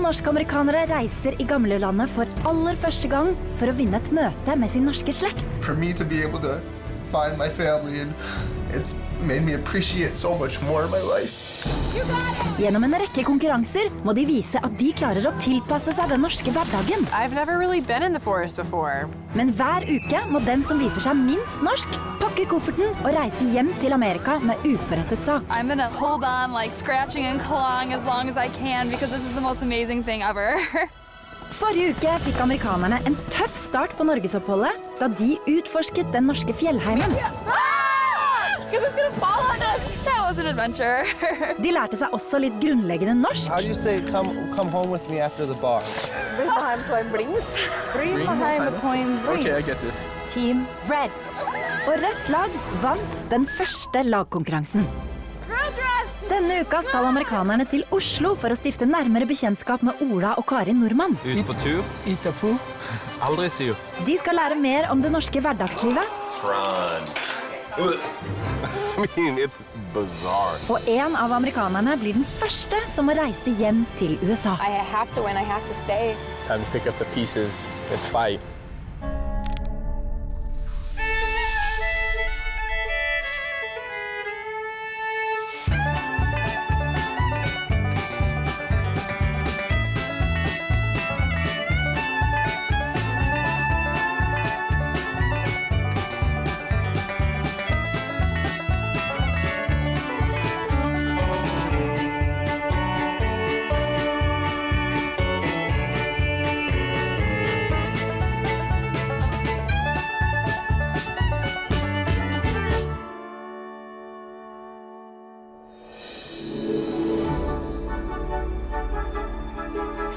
norsk-amerikanere reiser I gamlelandet for aller første gang for å vinne et møte med sin norske slekt. For me to be able to find my family, and it's made me appreciate so much more of my life. Gjennom en rekke konkurranser må de vise at de klarer å tilpasse seg den norske hverdagen. I've never really been in the forest before. Men hver uke må den som viser seg minst norsk, pakke kofferten og reise hjem til Amerika med uforrettet sak. I'm gonna hold on, like scratching and clawing as long as I can because this is the most amazing thing ever. Forrige uke fikk amerikanerne en tøff start på Norgesoppholdet da de utforsket den norske fjellheimen. That was an adventure. De lærte seg også litt grunnleggende norsk. How do you say come home with me after the bar? Okay, I get this. Team Red. Og rødt lag vant den første lagkonkurransen. Denne uka skal amerikanerne til Oslo for å stifte nærmere bekjentskap med Ola og Kari Nordmann. Ut på tur. Itapu. Aldri sur. De skal lære mer om det norske hverdagslivet. I mean, it's bizarre. Og en av amerikanerne blir den første som må reise hjem til USA. I have to win, I have to stay. Time to pick up the pieces and fight.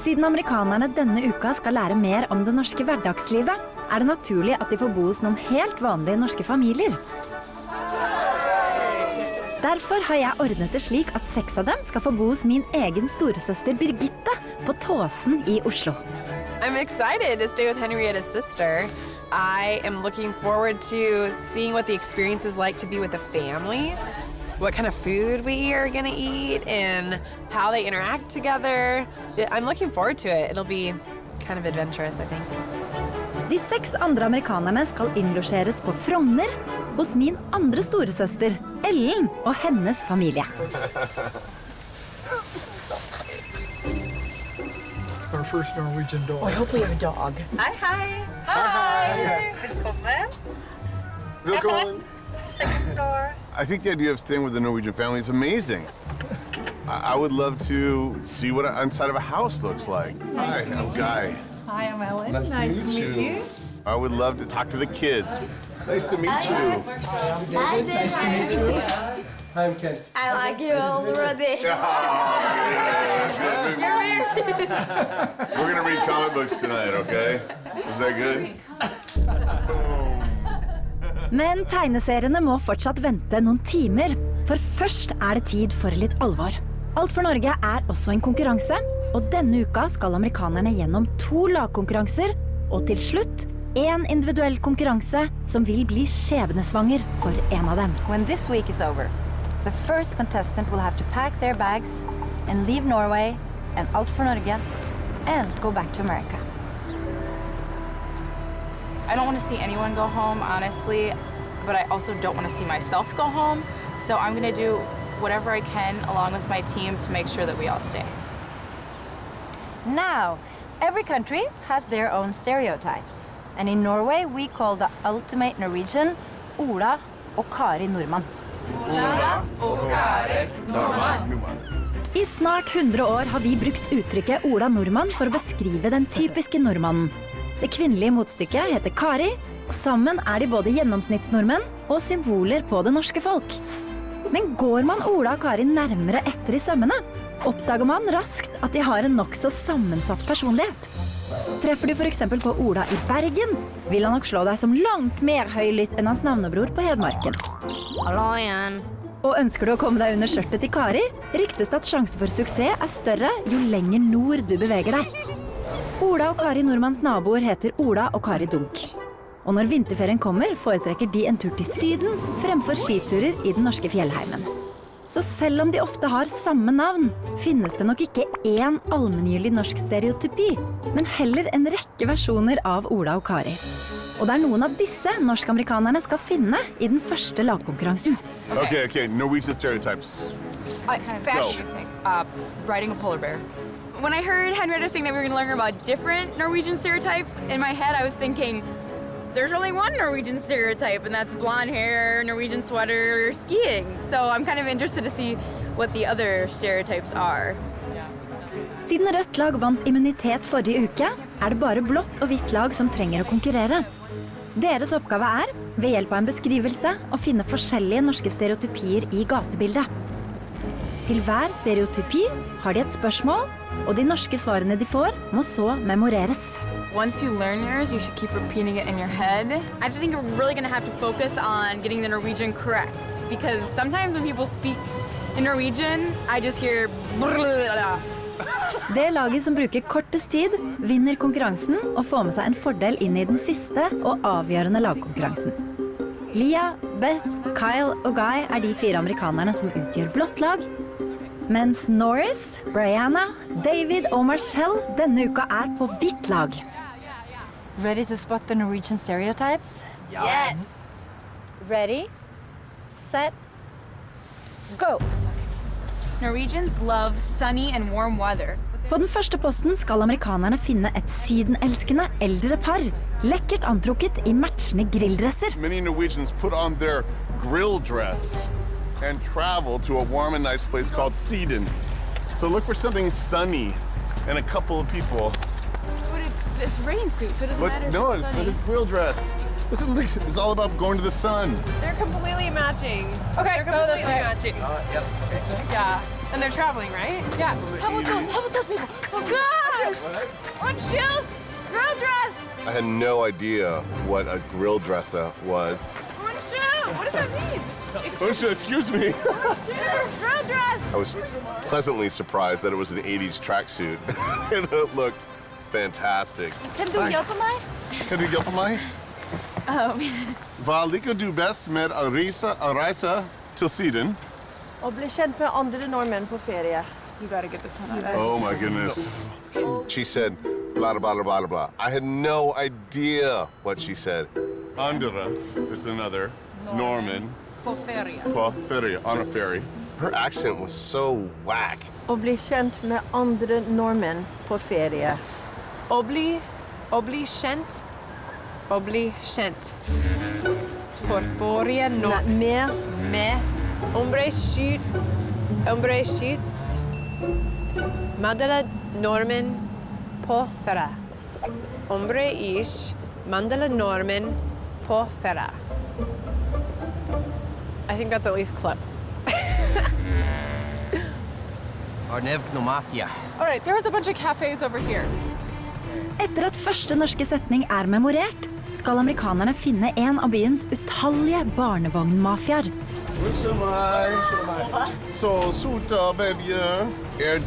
Siden amerikanerne denne uka skal lære mer om det norske hverdagslivet, det naturlig at de får bo hos noen helt vanlige norske familier. Derfor har jeg ordnet det slik at 6 av dem skal få bo hos min egen storesøster Birgitte på Tåsen I Oslo. I'm excited to stay with Henrietta's sister. I am looking forward to seeing what the experience is like to be with a family, what kind of food we are going to eat, and how they interact together. I'm looking forward to it. It'll be kind of adventurous, I think. De 6 andre amerikanerne skal innlosjeres på Frogner hos min andre storesøster, Ellen, og hennes familie. Our first Norwegian dog. I hope we have a dog. Hi, hi. Hi. Velkommen. Welcome. Second floor. I think the idea of staying with the Norwegian family is amazing. I would love to see what inside of a house looks like. Hi, I'm Guy. Hi, I'm Ellen. Nice to meet you. I would love to talk to the kids. Nice to meet you. Hi, nice to meet you. Hi, I'm Kent. I like you already. You're weird. We're gonna read comic books tonight, okay? Is that good? Men tegneseriene må fortsatt vente noen timer, for først det tid for litt alvor. Alt for Norge også en konkurranse, og denne uka skal amerikanerne gjennom 2 lagkonkurranser, og til slutt en individuell konkurranse som vil bli skjebnesvanger for en av dem. When this week is over, the first contestant will have to pack their bags and leave Norway and Alt for Norge and go back to America. I don't want to see anyone go home, honestly, but I also don't want to see myself go home. So I'm going to do whatever I can along with my team to make sure that we all stay. Now, every country has their own stereotypes. And in Norway, we call the ultimate Norwegian Ola og Kari Nordmann. Ola og Kari Nordmann. I snart 100 år har vi brukt uttrykket Ola Nordmann for å beskrive den typiske nordmannen. Det kvinnelige motstykket heter Kari, og sammen de både gjennomsnittsnordmenn og symboler på det norske folk. Men går man Ola og Kari nærmere etter I sømmene, oppdager man raskt at de har en nok så sammensatt personlighet. Treffer du for eksempel på Ola I Bergen, vil han nok slå deg som langt mer høylytt enn hans navnebror på Hedmarken. Hallo igjen. Og ønsker du å komme deg under skjørtet til Kari, ryktes det at sjansen for suksess større jo lenger nord du beveger deg. Ola og Kari Nordmanns naboer heter Ola og Kari Dunk. Og når vinterferien kommer, foretrekker de en tur til syden fremfor skiturer I den norske fjellheimen. Så selv om de ofte har samme navn, finnes det nok ikke én allmenngyldig norsk stereotypi, men heller en rekke versjoner av Ola og Kari. Og det er noen av disse norsk-amerikanerne skal finne I den første lagkonkurransen. Okay, Norwegian stereotypes. Fish. Riding a polar bear. When I heard Henrietta saying that we were going to learn about different Norwegian stereotypes, in my head I was thinking, there's only one Norwegian stereotype, and that's blonde hair, Norwegian sweater, skiing. So I'm kind of interested to see what the other stereotypes are. Siden rødt lag vant immunitet forrige uke, er det bare blått og hvitt lag som trenger å konkurrere. Deres oppgave er, ved hjelp av en beskrivelse, å finne forskjellige norske stereotypier I gatebildet. Til hver stereotypi har de et spørsmål, og de norske svarene de får må så memoreres. Once you learn yours, you should keep repeating it in your head. I think we're really going to have to focus on getting the Norwegian correct, because sometimes when people speak in Norwegian, I just hear Det laget som bruker kortest tid, vinner konkurransen og får med seg en fordel inn I den siste og avgjørende lagkonkurransen. Lia, Beth, Kyle og Guy er de 4 amerikanerne som utgjør blått lag, mens Norris, Brianna, David og Marcel denne uka er på hvitt lag. Ready to spot the Norwegian stereotypes? Yes! Ready, set, go! Norwegians love sunny and warm weather. På den første posten skal amerikanerne finne et sydenelskende eldre par, lekkert antrukket I matchende grilldresser. Many Norwegians put on their grill dress and travel to a warm and nice place called Syden. So look for something sunny and a couple of people. But it's rain suit, so it doesn't matter if No, it's it's sunny. a grill dress. Listen, look, it's all about going to the sun. They're completely matching. Okay, They're go this completely way. matching. Yeah. And they're traveling, right? Yeah. How about those people? Oh gosh! One shoe, girl dress. I had no idea what a grill dresser was. One shoe. What does that mean? Excuse me. Shoe, girl dress. I was pleasantly surprised that it was an 80s tracksuit. And it looked fantastic. Kan du hjälpa mig? Kan du hjälpa mig? Vad liker du best med att resa till Syden? Og bli kjent med andre nordmenn på ferie. You gotta get this one out. Oh my goodness. She said blah, blah, blah, blah, blah. I had no idea what she said. Andra is another Norman. På ferie. På ferie, on a ferry. Her accent was so whack. Og bli kjent med andre nordmenn på ferie. Obli kjent. Obli kjent. Porforia no. Med. Ombre skyt. Mandela normen på ferie. Ombre ish. Mandela normen på ferie. I think that's at least close. Mafia. All right, there's a bunch of cafes over here. Etter at første norske setning er memorert, skal amerikanerne finne en av byens utallige barnevognmafiaer. Så suta, baby.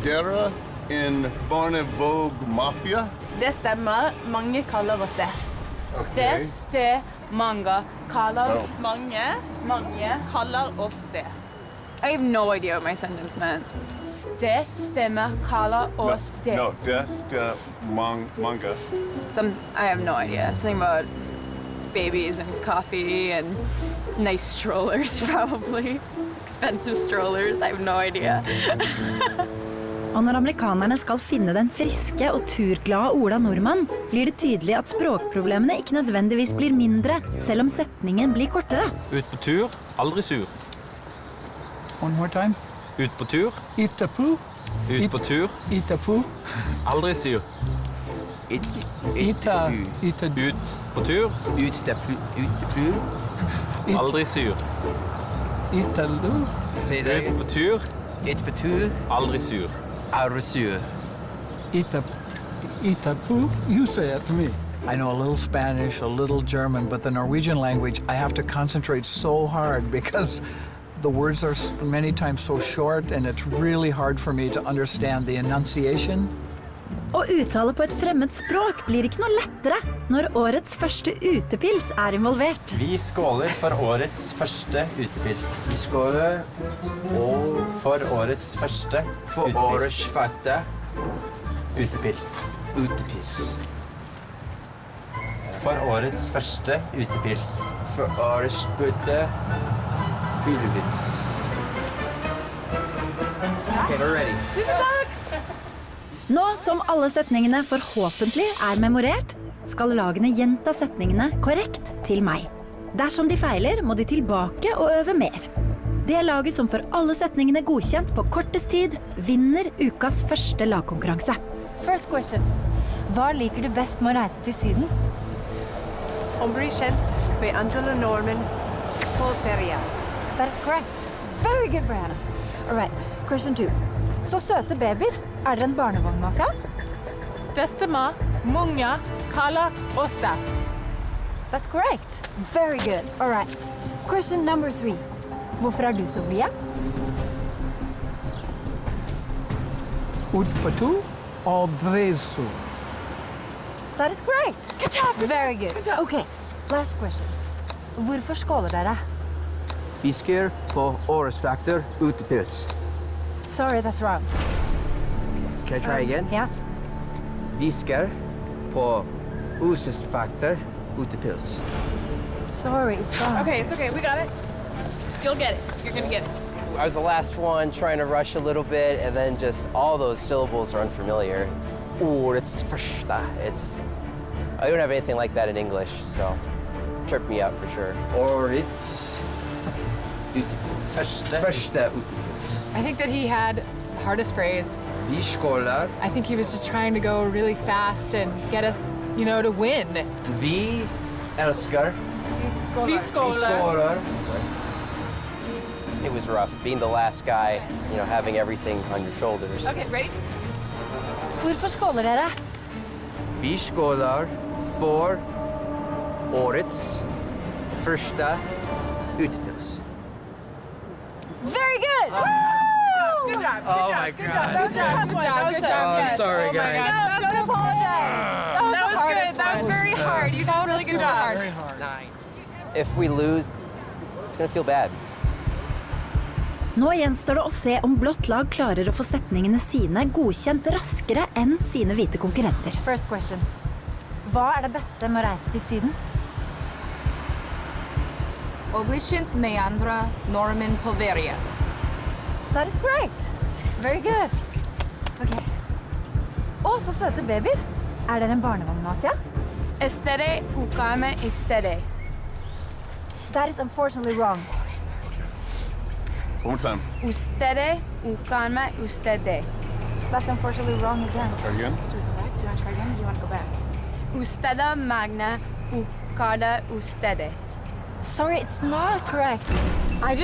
Dere en barnevogmafia? Det stemmer. Mange kaller oss det. Det stemmer. Mange kaller oss det. I have no idea what my sentence meant. Det stemmer kaller oss det. No, manga. I have no idea. Something about babies and coffee and nice strollers, probably. Expensive strollers. I have no idea. Og når amerikanerne skal finne den friske og turglade Ola Nordmann, blir det tydelig at språkproblemene ikke nødvendigvis blir mindre, selv om setningen blir kortere. Ut på tur, aldri sur. One more time. Ut på tur, Itapu. ut på tur, Itapu. aldri sur. Ita. Ut på tur, aldri sur. Italu. Ut på tur, aldri sur. Itapu. You say it to me. I know a little Spanish, a little German, but the Norwegian language, I have to concentrate so hard because the words are many times so short and it's really hard for me to understand the enunciation. Å uttale på et fremmed språk blir ikke noe lettere når årets første utepils involvert. Vi skåler for årets første utepils. Vi skåler for årets første utepils. For årets første utepils. Utepils. For årets første utepils. For årets første utepils. Okay, we're ready. Tusen takk! Nå som alle setningene forhåpentlig memorert, skal lagene gjenta setningene korrekt til meg. Dersom de feiler, må de tilbake og øve mer. Det laget som får alle setningene godkjent på kortest tid, vinner ukas første lagkonkurranse. First question. Hva liker du best med å reise til Syden? Å bli kjent med andre nordmenn på ferie. That is correct. Very good, Brianna. All right, question 2. Så søte babyer, dere en barnevognmafia? Testema, många, kalla och stark. That's correct. Very good. All right. Question number 3. Hvorfor du så blide? Utpatu og dresu. That is correct. Good job. Very good. Good job. Okay, last question. Hvorfor skåler dere? Vi skal på årets faktor utepils. Sorry, that's wrong. Can I try again? Yeah. Vi skal på årets faktor utepils. Sorry, it's wrong. Okay, it's okay. We got it. You'll get it. You're gonna get it. I was the last one trying to rush a little bit, and then just all those syllables are unfamiliar. Årets första. I don't have anything like that in English, so tripped me up for sure. Årets första utepils. I think that he had the hardest phrase. Vi skålar. I think he was just trying to go really fast and get us, to win. Vi älskar. Vi skålar. It was rough, being the last guy, having everything on your shoulders. Okay, ready? Hvorfor skåler dere? Vi skålar för årets första utepils. Very good! Good job. Oh my God. That was a tough one. That was a tough one. Sorry, guys. No, don't apologize. That was good. That was very hard. You did a really good job. Very hard. If we lose, it's gonna feel bad. Nå gjenstår det å se om blått lag klarer å få setningene sine godkjent raskere enn sine hvite konkurrenter. First question. Hva det beste med å reise til Syden? Å bli kjent med andre nordmenn på ferie. That is correct. Very good. Okay. Å, så søte babyer. Dere en barnevognmafia? Estere ukame istere. That is unfortunately wrong. One more time. Ustere ukame ustede. That's unfortunately wrong again. Try again. Do you want to try again or do you want to go back? Usteda magna ukada ustede. Sorry, it's not correct. I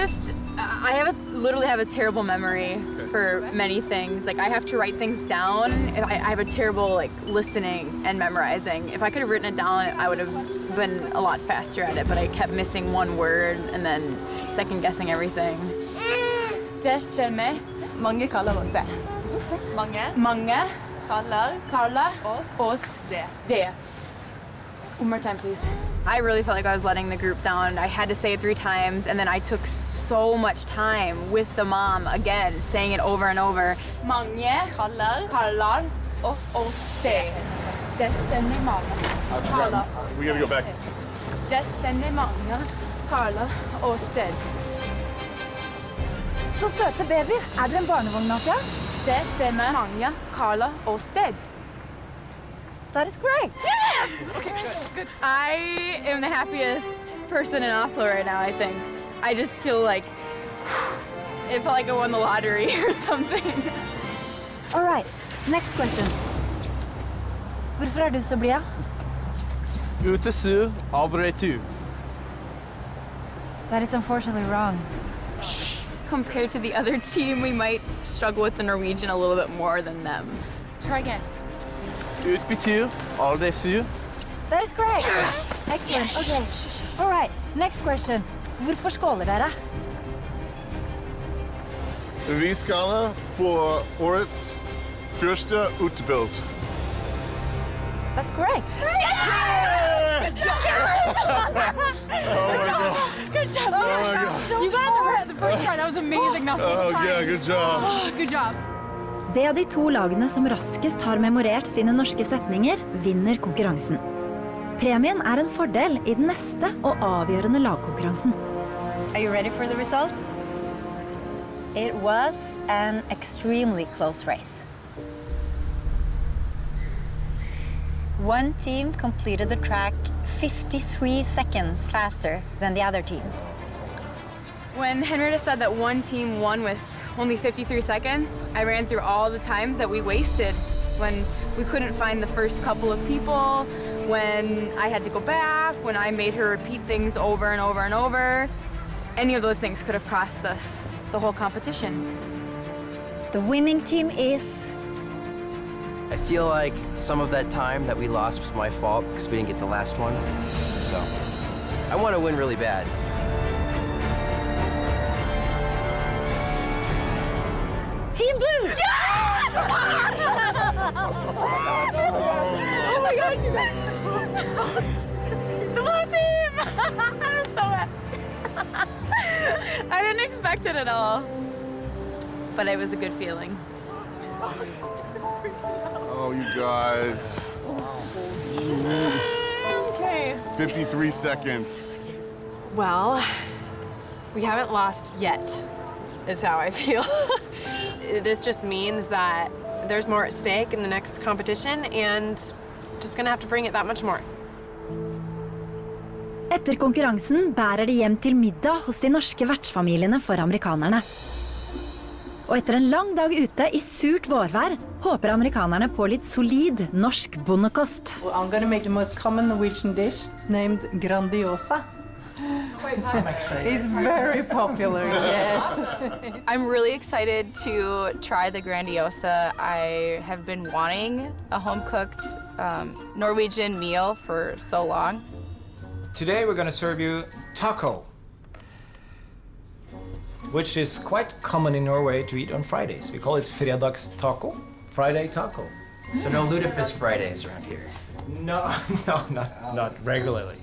literally have a terrible memory for many things. Like, I have to write things down. I have a terrible, listening and memorizing. If I could have written it down, I would have been a lot faster at it, but I kept missing one word and then second-guessing everything. Det stemmer. Mange kaller oss det. Mange kaller oss det. One more time, please. I really felt like I was letting the group down. I had to say it 3 times, and then I took so much time with the mom again, saying it over and over. Mange kaller oss det. Det stemmer mange. We gotta go back. Det stemmer mange kaller oss det. Så søte babyer. Dere en barnevognmafia? Det stemmer mange kaller oss det. That is correct. Yes! Okay, good. I am the happiest person in Oslo right now, I think. I just feel like it felt like I won the lottery or something. All right, next question. Hvorfor du så blid? Utesu avretu. That is unfortunately wrong. Compared to the other team, we might struggle with the Norwegian a little bit more than them. Try again. Utbetyr aldri. That is correct. Yes. Excellent. Yes. Okay. All right. Next question. Hvorfor skåler dere? Vi skålar för årets Fyrsta utbils. That's correct. Good job. Good job. Oh my God. You got it the first try. That was amazing. Now, Oh, yeah, good job. Good job. Det er de to lagene som raskest har memorert sine norske setninger, vinner konkurransen. Premien er en fordel i den neste og avgjørende lagkonkurransen. Are you ready for the results? It was an extremely close race. One team completed the track 53 seconds faster than the other team. When Henrietta said that one team won with only 53 seconds, I ran through all the times that we wasted when we couldn't find the first couple of people, when I had to go back, when I made her repeat things over and over and over. Any of those things could have cost us the whole competition. The winning team is... I feel like some of that time that we lost was my fault because we didn't get the last one. So I want to win really bad. Team Blue! Yes! Oh my gosh, you guys! The blue team! I'm so happy. I didn't expect it at all, but it was a good feeling. Oh, you guys. Okay. 53 seconds. Well, we haven't lost yet, is how I feel. This just means that there's more at stake in the next competition, and just gonna have to bring it that much more. Etter konkurransen bærer de hjem til middag hos de norske vertsfamiliene for amerikanerne. Og etter en lang dag ute i surt vårvær, håper amerikanerne på litt solid norsk bondekost. I'm going to make the most common Norwegian dish named Grandiosa. It's very popular, yes. I'm really excited to try the Grandiosa. I have been wanting a home-cooked Norwegian meal for so long. Today we're going to serve you taco, which is quite common in Norway to eat on Fridays. We call it fredagstaco, Friday taco. So no lutefisk Fridays around here. No, not regularly.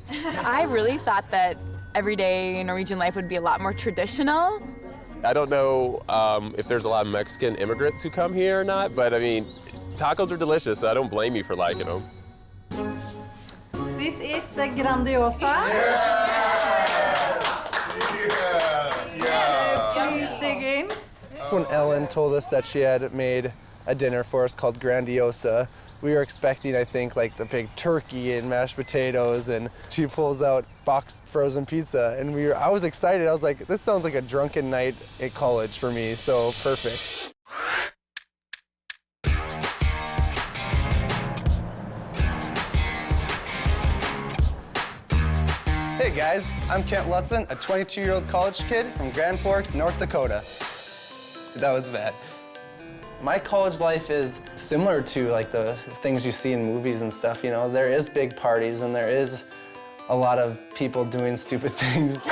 I really thought that everyday Norwegian life would be a lot more traditional. I don't know if there's a lot of Mexican immigrants who come here or not, but I mean, tacos are delicious, so I don't blame you for liking them. This is the Grandiosa. Please dig in. When Ellen told us that she had made a dinner for us called Grandiosa, we were expecting, I think, like the big turkey and mashed potatoes, and she pulls out boxed frozen pizza, and I was excited. I was like, this sounds like a drunken night at college for me, so perfect. Hey guys, I'm Kent Lutzen, a 22-year-old college kid from Grand Forks, North Dakota. That was bad. My college life is similar to like the things you see in movies and stuff, you know. There is big parties and there is a lot of people doing stupid things.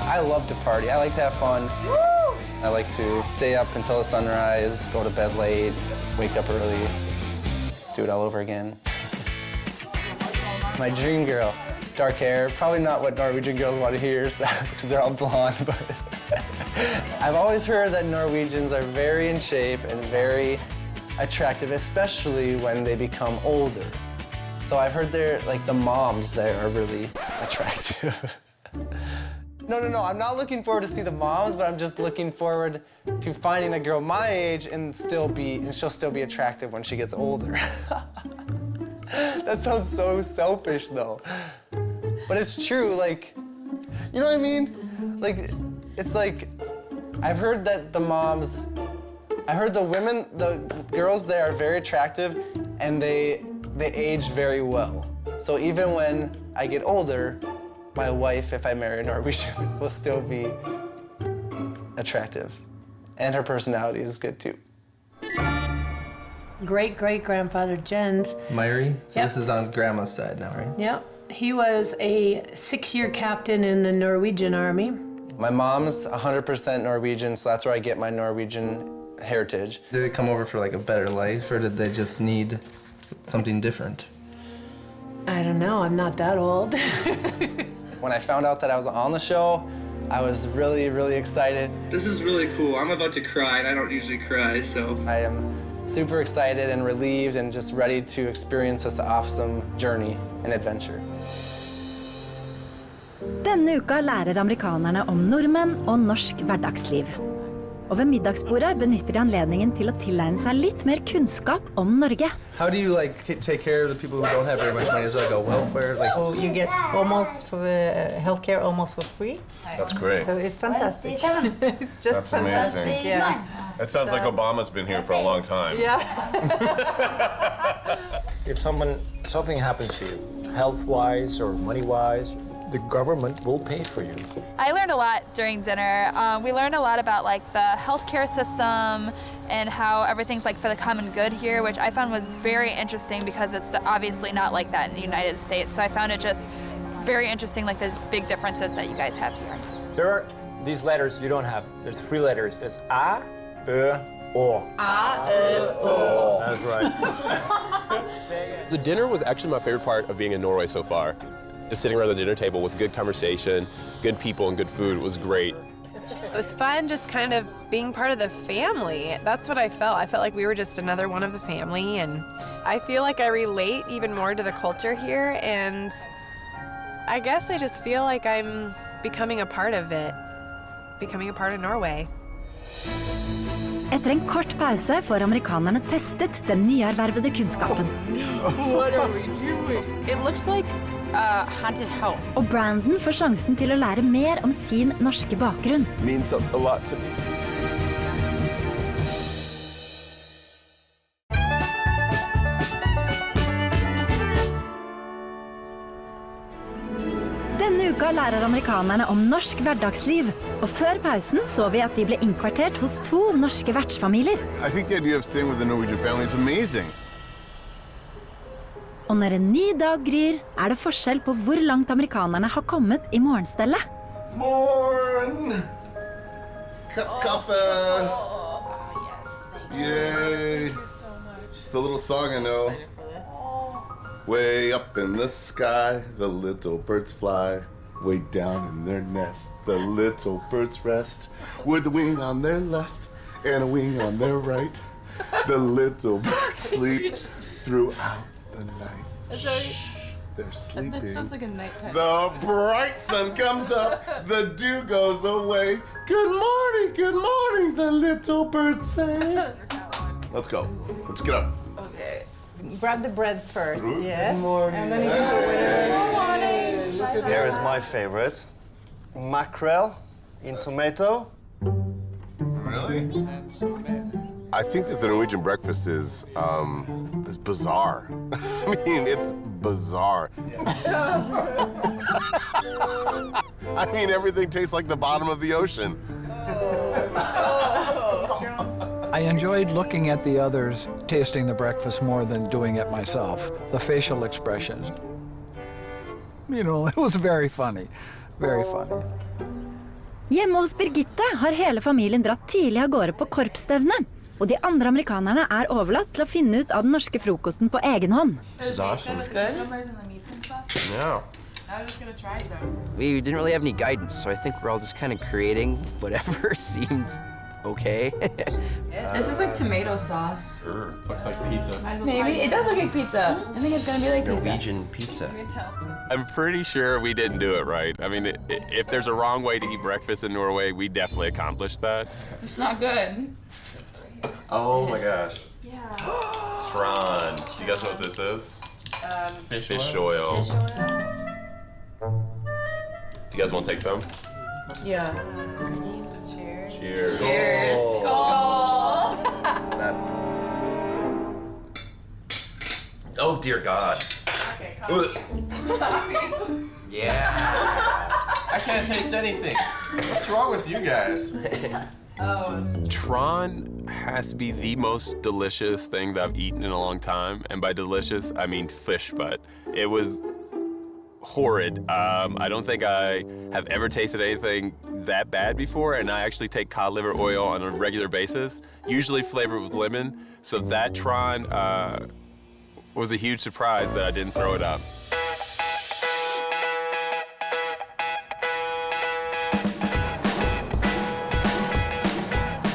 I love to party. I like to have fun. I like to stay up until the sunrise, go to bed late, wake up early, do it all over again. My dream girl, dark hair, probably not what Norwegian girls want to hear because they're all blonde, but I've always heard that Norwegians are very in shape and very attractive, especially when they become older. So I've heard the moms there are really attractive. No, I'm not looking forward to see the moms, but I'm just looking forward to finding a girl my age and she'll still be attractive when she gets older. That sounds so selfish, though. But it's true, like, you know what I mean? Like, it's like, I've heard that I heard the girls there are very attractive and they age very well. So even when I get older, my wife, if I marry a Norwegian, will still be attractive. And her personality is good, too. Great-great-grandfather Jens. Myri? So Yep. this is on grandma's side now, right? Yep. He was a 6-year captain in the Norwegian army. My mom's 100% Norwegian, so that's where I get my Norwegian heritage. Did they come over for like a better life, or did they just need something different? I don't know, I'm not that old. When I found out that I was on the show, I was really, really excited. This is really cool. I'm about to cry, and I don't usually cry, so. I am super excited and relieved and just ready to experience this awesome journey and adventure. Denne uka lærer amerikanerne om nordmenn og norsk hverdagsliv. Og ved middagsbordet benytter de anledningen til å tilegne seg litt mer kunnskap om Norge. How do you like take care of the people who don't have very much money? Is it like a welfare? Like Oh, you get almost for healthcare almost for free. That's great. So it's fantastic. It's just That's amazing. fantastic. Yeah. That sounds like Obama's been here for a long time. Yeah. If something happens to you, health-wise or money-wise, the government will pay for you. I learned a lot during dinner. We learned a lot about like the healthcare system and how everything's like for the common good here, which I found was very interesting because it's obviously not like that in the United States. So I found it just very interesting, like the big differences that you guys have here. There are these letters you don't have. There's 3 letters. There's A, Ö, Å. O. That's right. The dinner was actually my favorite part of being in Norway so far. Just sitting around the dinner table with good conversation, good people, and good food was great. It was fun just kind of being part of the family. That's what I felt. I felt like we were just another one of the family, and I feel like I relate even more to the culture here, and I guess I just feel like I'm becoming a part of it, becoming a part of Norway. Etter en kort pause får amerikanerne testet den nyervervede kunnskapen. What are we doing? It looks like a haunted house. Og Brandon får sjansen til å lære mer om sin norske bakgrunn. Means a lot to me. Denne uka lærer amerikanerne om norsk hverdagsliv, og før pausen så vi at de ble innkvartert hos 2 norske vertsfamilier. I think the idea of staying with the Norwegian family is amazing. Og når en ny dag gryr, er det forskjell på hvor langt amerikanerne har kommet i morgenstellet. Morn! Kaffe! Yay! It's a little song I know. Way up in the sky, the little birds fly. Way down in their nest, the little birds rest. With a wing on their left and a wing on their right, the little birds sleep throughout the night. They're sleeping. That sounds like a nighttime. The bright sun comes up, the dew goes away. Good morning, the little birds say. Let's go. Let's get up. Okay. Grab the bread first, yes. Good morning. And then you can go with it. Good morning. Here is my favorite. Mackerel in tomato. Really? I think that the Norwegian breakfast is bizarre. I mean, it's bizarre. I mean, everything tastes like the bottom of the ocean. I enjoyed looking at the others tasting the breakfast more than doing it myself. The facial expressions. You know, it was very funny. Very funny. Hjemme hos Birgitte har hele familien dratt tidlig av gårde på korpsstevne. Og de andre amerikanerne er overlatt til å finne ut av den norske frokosten på egen hånd. Looks good. Yeah. I'm just gonna try some. We didn't really have any guidance, so I think we're all just kind of creating whatever seemed okay. This is like tomato sauce. Sure. Looks like pizza. Maybe. It does look like pizza. I think it's gonna be like pizza. Norwegian pizza. I'm pretty sure we didn't do it right. I mean, if there's a wrong way to eat breakfast in Norway, we definitely accomplished that. It's not good. Oh my gosh. Yeah. Tron. Do you guys know what this is? Fish oil. Do you guys want to take some? Yeah. Cheers. Cheers. Skål. Oh dear God. Okay, coffee. Yeah. I can't taste anything. What's wrong with you guys? Tron has to be the most delicious thing that I've eaten in a long time. And by delicious, I mean fish butt. It was horrid. I don't think I have ever tasted anything that bad before, and I actually take cod liver oil on a regular basis, usually flavored with lemon. So that Tron was a huge surprise that I didn't throw it up.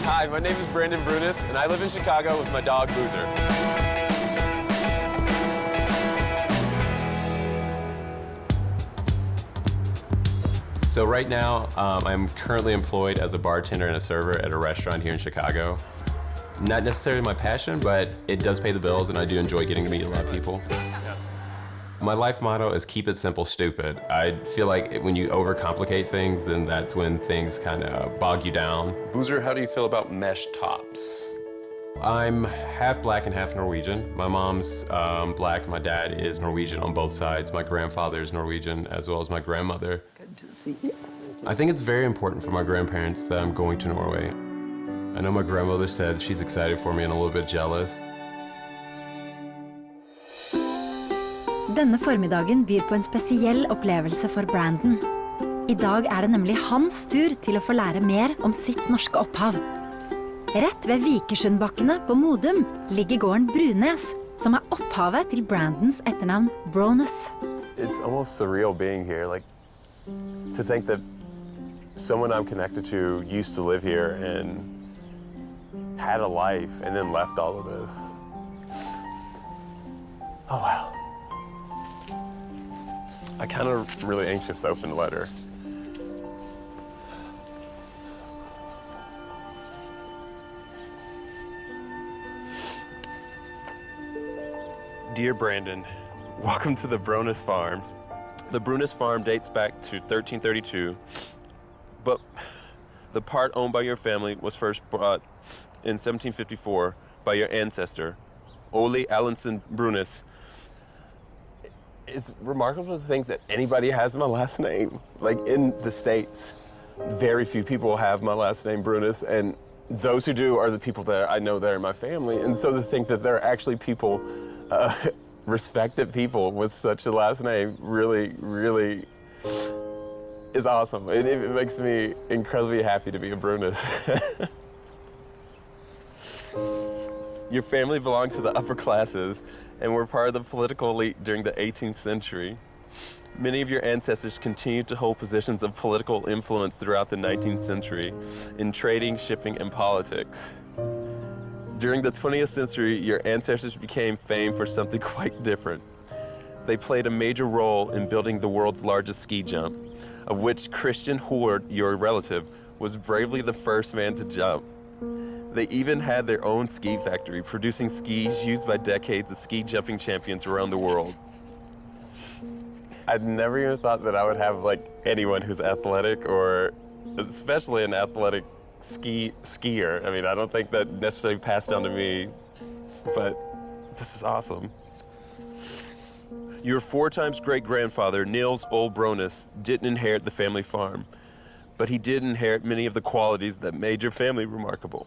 Hi, my name is Brandon Brunis, and I live in Chicago with my dog, Boozer. So right now, I'm currently employed as a bartender and a server at a restaurant here in Chicago. Not necessarily my passion, but it does pay the bills, and I do enjoy getting to meet a lot of people. My life motto is keep it simple, stupid. I feel like when you overcomplicate things, then that's when things kind of bog you down. Boozer, how do you feel about mesh tops? I'm half black and half Norwegian. My mom's black, my dad is Norwegian on both sides. My grandfather is Norwegian, as well as my grandmother. Good to see you. I think it's very important for my grandparents that I'm going to Norway. I know my grandmother said she's excited for me and a little bit jealous. Denne formiddagen byr på en spesiell opplevelse for Brandon. I dag det nemlig hans tur til å få lære mer om sitt norske opphav. Rett ved Vikersundbakkene på Modum ligger gården Brunes, som opphavet til Brandons etternavn Brones. It's almost surreal being here, like to think that someone I'm connected to used to live here and had a life and then left all of this. Oh wow. I'm kind of really anxious to open the letter. Dear Brandon, welcome to the Brones farm. The Brunes farm dates back to 1332, but the part owned by your family was first bought in 1754 by your ancestor, Ole Allenson Brunes. It's remarkable to think that anybody has my last name. Like in the States, very few people have my last name Brunis, and those who do are the people that I know that are in my family. And so to think that there are actually people, respected people with such a last name really, really is awesome. It makes me incredibly happy to be a Brunis. Your family belonged to the upper classes and were part of the political elite during the 18th century. Many of your ancestors continued to hold positions of political influence throughout the 19th century in trading, shipping, and politics. During the 20th century, your ancestors became famed for something quite different. They played a major role in building the world's largest ski jump, of which Christian Hoard, your relative, was bravely the first man to jump. They even had their own ski factory, producing skis used by decades of ski jumping champions around the world. I'd never even thought that I would have like anyone who's athletic, or especially an athletic skier. I mean, I don't think that necessarily passed down to me, but this is awesome. Your 4 times great-grandfather, Niels Ole Brones, didn't inherit the family farm, but he did inherit many of the qualities that made your family remarkable.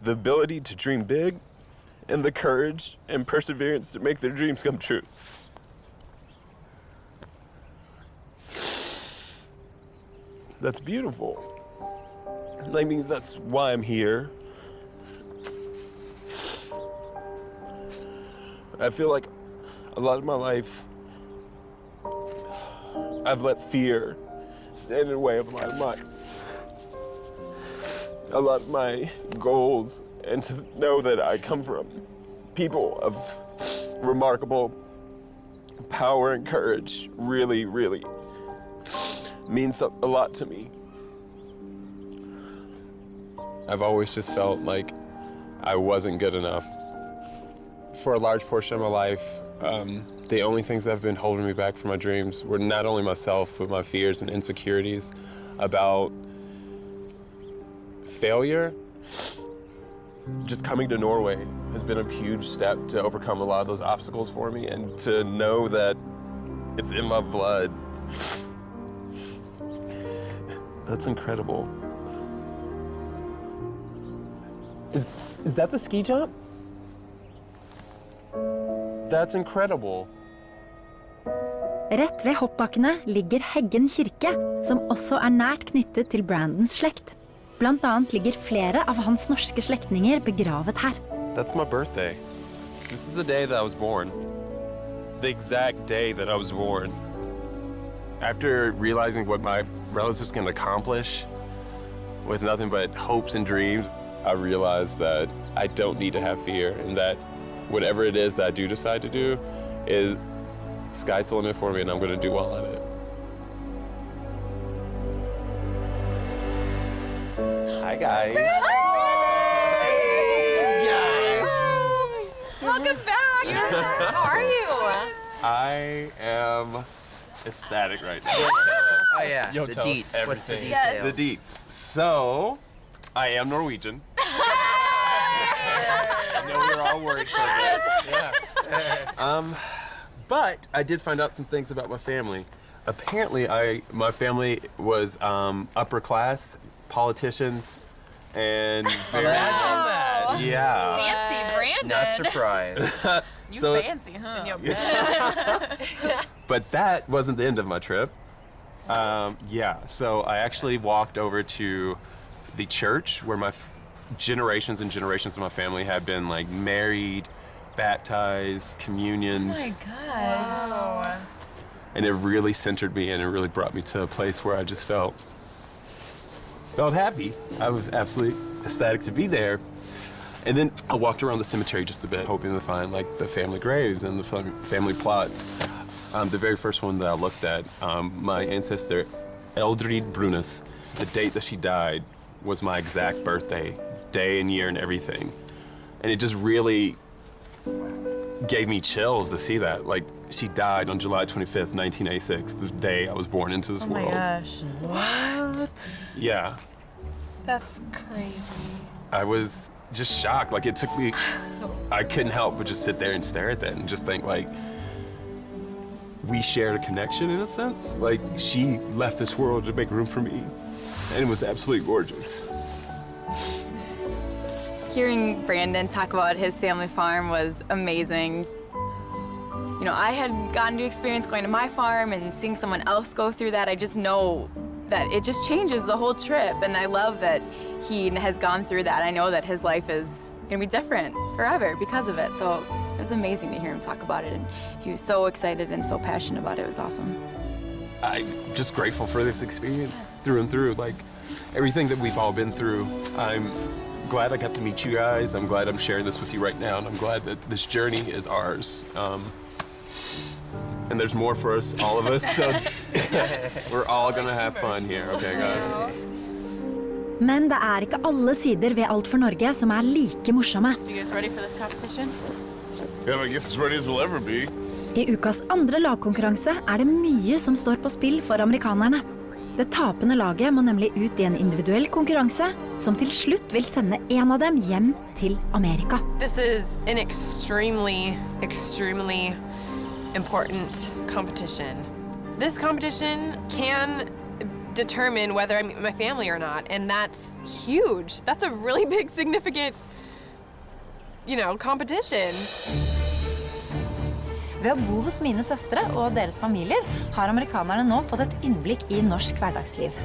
The ability to dream big, and the courage and perseverance to make their dreams come true. That's beautiful. I mean, that's why I'm here. I feel like a lot of my life, I've let fear stand in the way of a lot of my goals, and to know that I come from people of remarkable power and courage really, really means a lot to me. I've always just felt like I wasn't good enough. For a large portion of my life, the only things that have been holding me back from my dreams were not only myself, but my fears and insecurities about failure. Just coming to Norway has been a huge step to overcome a lot of those obstacles for me, and to know that it's in my blood. That's incredible. Is that the ski jump? That's incredible. Rett ved hoppbakkene ligger Heggen kirke, som også nært knyttet til Brandons slekt. Blant annet ligger flere av hans norske slektninger begravet her. That's my birthday. This is the day that I was born. The exact day that I was born. After realizing what my relatives can accomplish with nothing but hopes and dreams, I realized that I don't need to have fear, and that whatever it is that I do decide to do is sky's the limit for me, and I'm going to do well at it. Hi guys. Welcome back. How are you? I am ecstatic right now. Oh yeah, Yo, the tell us deets. What's the everything. details? The deets. So, I am Norwegian. I know we were all worried for this. Yeah. But I did find out some things about my family. Apparently, my family was upper class politicians and very. Imagine that. Yeah. Fancy Brandon. Not surprised. You So- fancy, huh? But that wasn't the end of my trip. Yeah, so I actually walked over to the church where my generations and generations of my family had been like married, baptized, communioned. Oh my gosh. Wow. And it really centered me and it really brought me to a place where I just felt happy. I was absolutely ecstatic to be there. And then I walked around the cemetery just a bit, hoping to find like the family graves and the family plots. The very first one that I looked at, my ancestor, Eldrid Brunus, the date that she died was my exact birthday, day and year and everything. And it just really gave me chills to see that. Like, she died on July 25th, 1986, the day I was born into this world. Oh my gosh. What? Yeah. That's crazy. I was just shocked. Like, it took me, I couldn't help but just sit there and stare at that and just think, like, we shared a connection in a sense. Like, she left this world to make room for me. And it was absolutely gorgeous. Hearing Brandon talk about his family farm was amazing. You know, I had gotten to experience going to my farm and seeing someone else go through that. I just know that it just changes the whole trip, and I love that he has gone through that. I know that his life is gonna be different forever because of it. So it was amazing to hear him talk about it, and he was so excited and so passionate about it. It was awesome. I'm just grateful for this experience through and through. Like, everything that we've all been through, I'm glad I got to meet you guys. I'm glad I'm sharing this with you right now, and I'm glad that this journey is ours. And there's more for us, all of us, so we're all gonna have fun here, okay guys? Men det ikke alle sider ved Alt for Norge som like morsomme. So you guys ready for this competition? Yeah, I guess as ready as we'll ever be. I ukas andre lagkonkurranse det mye som står på spill for amerikanerne. Det tapende laget må nemlig ut I en individuell konkurranse, som til slutt vil sende en av dem hjem til Amerika. This is an extremely important competition. This competition can determine whether I meet my family or not, and that's huge. That's a really big, significant, competition. Ved å bo hos mine søstre og deres familier har amerikanerne nå fått et innblikk I norsk hverdagsliv.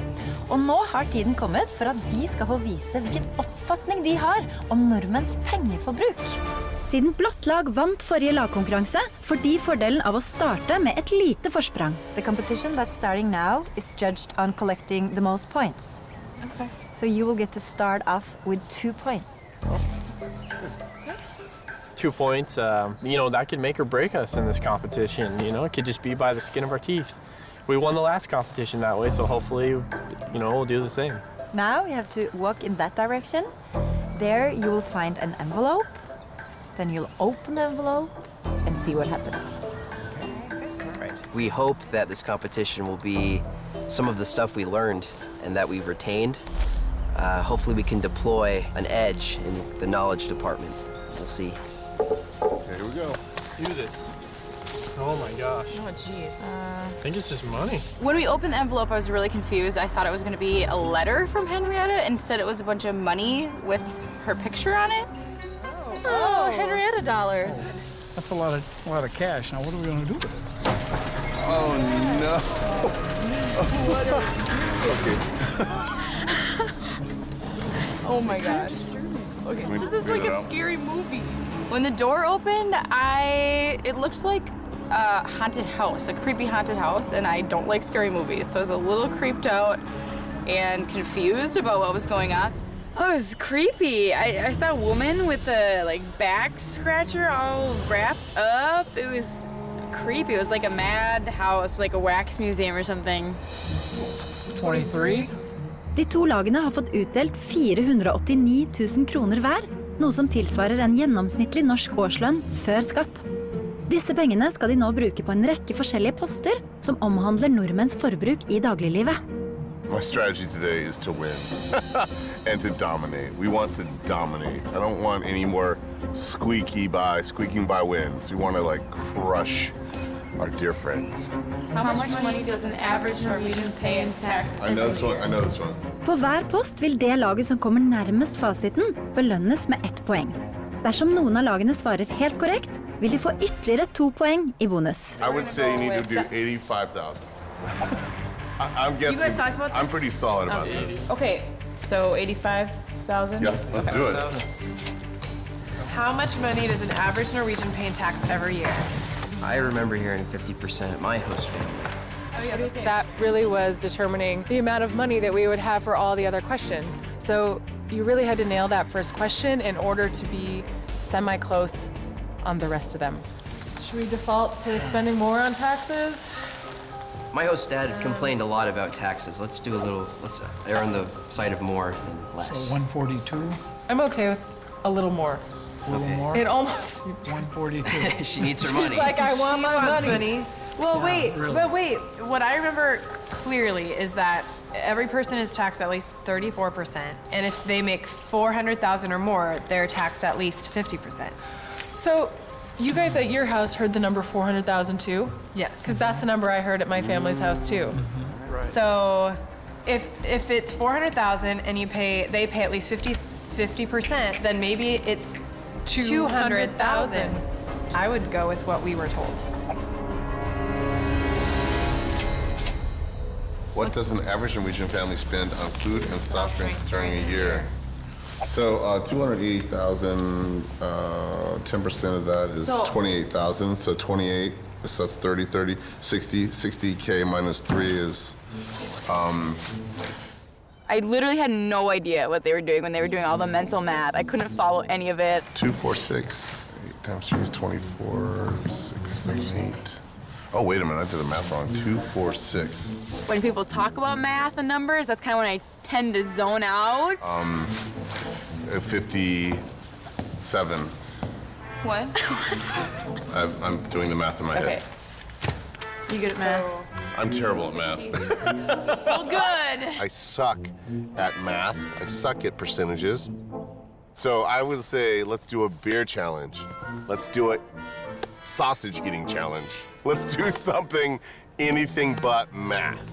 Og nå har tiden kommet for at de skal få vise hvilken oppfatning de har om nordmenns pengeforbruk. Siden blått lag vant forrige lagkonkurranse, får de fordelen av å starte med et lite forsprang. The competition that's starting now is judged on collecting the most points. Okay. So you will get to start off with 2 points. 2 points, that could make or break us in this competition. It could just be by the skin of our teeth. We won the last competition that way, so hopefully, we'll do the same. Now you have to walk in that direction. There you will find an envelope. Then you'll open the envelope and see what happens. We hope that this competition will be some of the stuff we learned and that we've retained. Hopefully we can deploy an edge in the knowledge department. We'll see. Okay, here we go. Let's do this. Oh my gosh. Oh, jeez. I think it's just money. When we opened the envelope, I was really confused. I thought it was going to be a letter from Henrietta. Instead, it was a bunch of money with her picture on it. Oh, Henrietta dollars. That's a lot of cash. Now, what are we going to do with it? Oh no. Okay. Oh my gosh. Okay. Can we This is figure like it a out? scary movie. When the door opened, it looked like a haunted house, a creepy haunted house, and I don't like scary movies, so I was a little creeped out and confused about what was going on. Oh, it was creepy. I saw a woman with a back scratcher all wrapped up. It was creepy. It was like a mad house, like a wax museum or something. 23. De to lagene har fått utdelt 489 000 kroner hver, noe som tilsvarer en gjennomsnittlig norsk årslønn før skatt. Disse pengene skal de nå bruke på en rekke forskjellige poster som omhandler nordmenns forbruk I dagliglivet. My strategy today is to win and to dominate. We want to dominate. I don't want any more squeaking by wins. We want to crush our dear friends. How much money does an average Norwegian pay in tax? I know this one. På hver post vil det laget som kommer nærmest fasiten belønnes med 1 poeng. Dersom noen av lagene svarer helt korrekt, vil de få ytterligere 2 poeng I bonus. I would say you need to do 85,000. I'm guessing. You guys talked about this? I'm pretty solid about this. Okay, so 85,000? Yeah, let's do it. How much money does an average Norwegian pay in tax every year? I remember hearing 50% at my host family. That really was determining the amount of money that we would have for all the other questions. So you really had to nail that first question in order to be semi-close on the rest of them. Should we default to spending more on taxes? My host dad complained a lot about taxes. Let's err on the side of more than less. So 142. I'm okay with a little more. A little more. It almost 142. She needs her money. She's like, I want my money. Well, Yeah, wait. What I remember clearly is that every person is taxed at least 34%, and if they make 400,000 or more, they're taxed at least 50%. So, you guys at your house heard the number 400,000 too? Yes. Because that's the number I heard at my family's house too. Right. So, if it's 400,000 and they pay at least 50%, then maybe it's 200,000. I would go with what we were told. What does an average Norwegian family spend on food and soft drinks during a year? So 280,000, 10% of that is 28,000, so 28, so that's 30, 60K minus 3 is... I literally had no idea what they were doing when they were doing all the mental math. I couldn't follow any of it. 246, 8 times 3 is 24, 6, 7, 8. Oh, wait a minute, I did the math wrong. 246. When people talk about math and numbers, that's kind of when I tend to zone out. 57. What? I'm doing the math in my head. You good at math? I'm terrible at math. Well, good. I suck at math. I suck at percentages. So I would say, let's do a beer challenge. Let's do a sausage eating challenge. Let's do something, anything but math.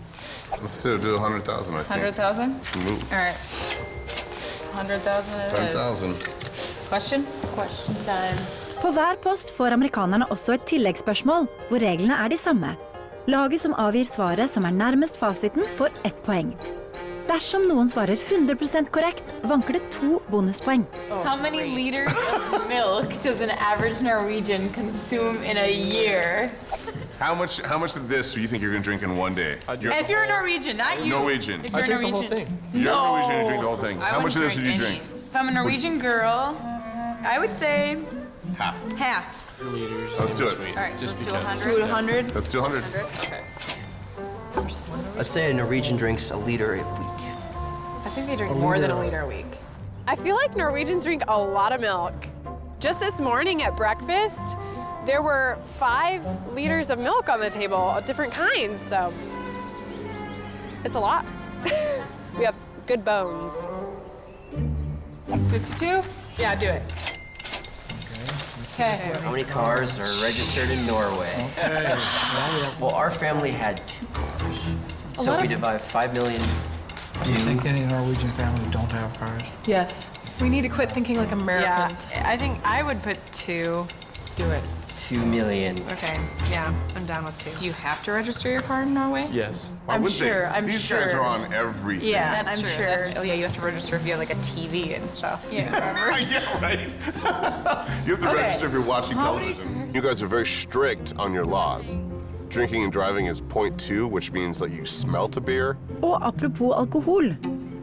Let's do 100,000, I think. 100,000? Move. All right. 100,000 it is. 10,000. Question? Question time. På hver post får amerikanerne også et tilleggsspørsmål, hvor reglene de samme. Laget som avgir svaret som nærmest fasiten, får 1 poeng. Dersom noen svarer 100% korrekt, vanker det 2 bonuspoeng. How many liters of milk does an average Norwegian consume in a year? How much of this do you think you're going to drink in one day? And if you're a Norwegian, not you. Norwegian. If you're I a drink the whole Norwegian. thing. You're a Norwegian, you drink the whole thing. How much of this would you drink? If I'm a Norwegian girl, I would say Half. half. Let's do it. All right, let's do 100. 100. Let's do 100. Okay. Let's say a Norwegian drinks a liter a week. I think they drink more than a liter a week. I feel like Norwegians drink a lot of milk. Just this morning at breakfast, there were 5 liters of milk on the table of different kinds, so it's a lot. We have good bones. 52? Yeah, do it. Okay. How many cars are registered in Norway? Well, our family had 2 cars. So if we divide 5 million... Do you think any Norwegian families don't have cars? Yes. We need to quit thinking like Americans. Yeah, I think I would put 2. Do it. 2 million. Okay, yeah, I'm down with 2. Do you have to register your car in Norway? Yes. I'm would they? sure. I'm These sure. guys are on everything. Yeah, That's I'm true. sure. That's Oh yeah, you have to register if you have like a TV and stuff. Yeah, right. You have to register if you're watching television. You guys are very strict on your laws. Drinking and driving is 0.2, which means that you smelt a beer. Og apropos alkohol.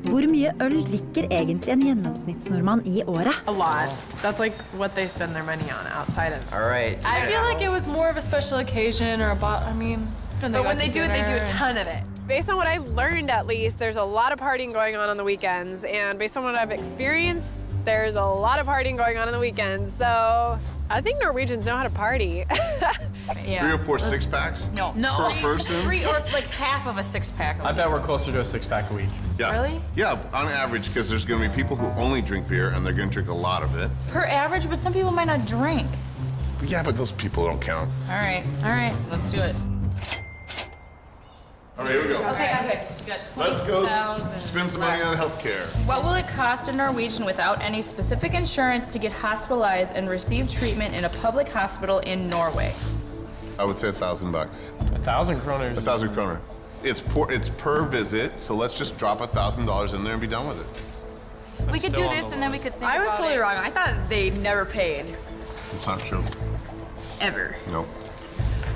Hvor mye øl drikker egentlig en gjennomsnittsnordmann I året? A lot. That's like what they spend their money on outside of. All right. I feel like it was more of a special occasion or But when they do it, they do a ton of it. Based on what I learned, at least, there's a lot of partying going on the weekends. And based on what I've experienced, there's a lot of partying going on the weekends. So I think Norwegians know how to party. Yeah. 3 or 4 six-packs? No. Per person? 3 or like half of a 6-pack. I bet we're closer to a 6-pack a week. Yeah. Really? Yeah, on average, because there's going to be people who only drink beer, and they're going to drink a lot of it. Per average, but some people might not drink. Yeah, but those people don't count. All right, let's do it. All right, here we go. Okay. You got Let's go 20,000 spend some money on healthcare. What will it cost a Norwegian without any specific insurance to get hospitalized and receive treatment in a public hospital in Norway? I would say $1,000. 1,000 kroners. 1,000 kroner. It's per visit, so let's just drop $1,000 in there and be done with it. We could do this and then we could think I was about totally it. wrong. I thought they never paid. It's not true. Ever. No.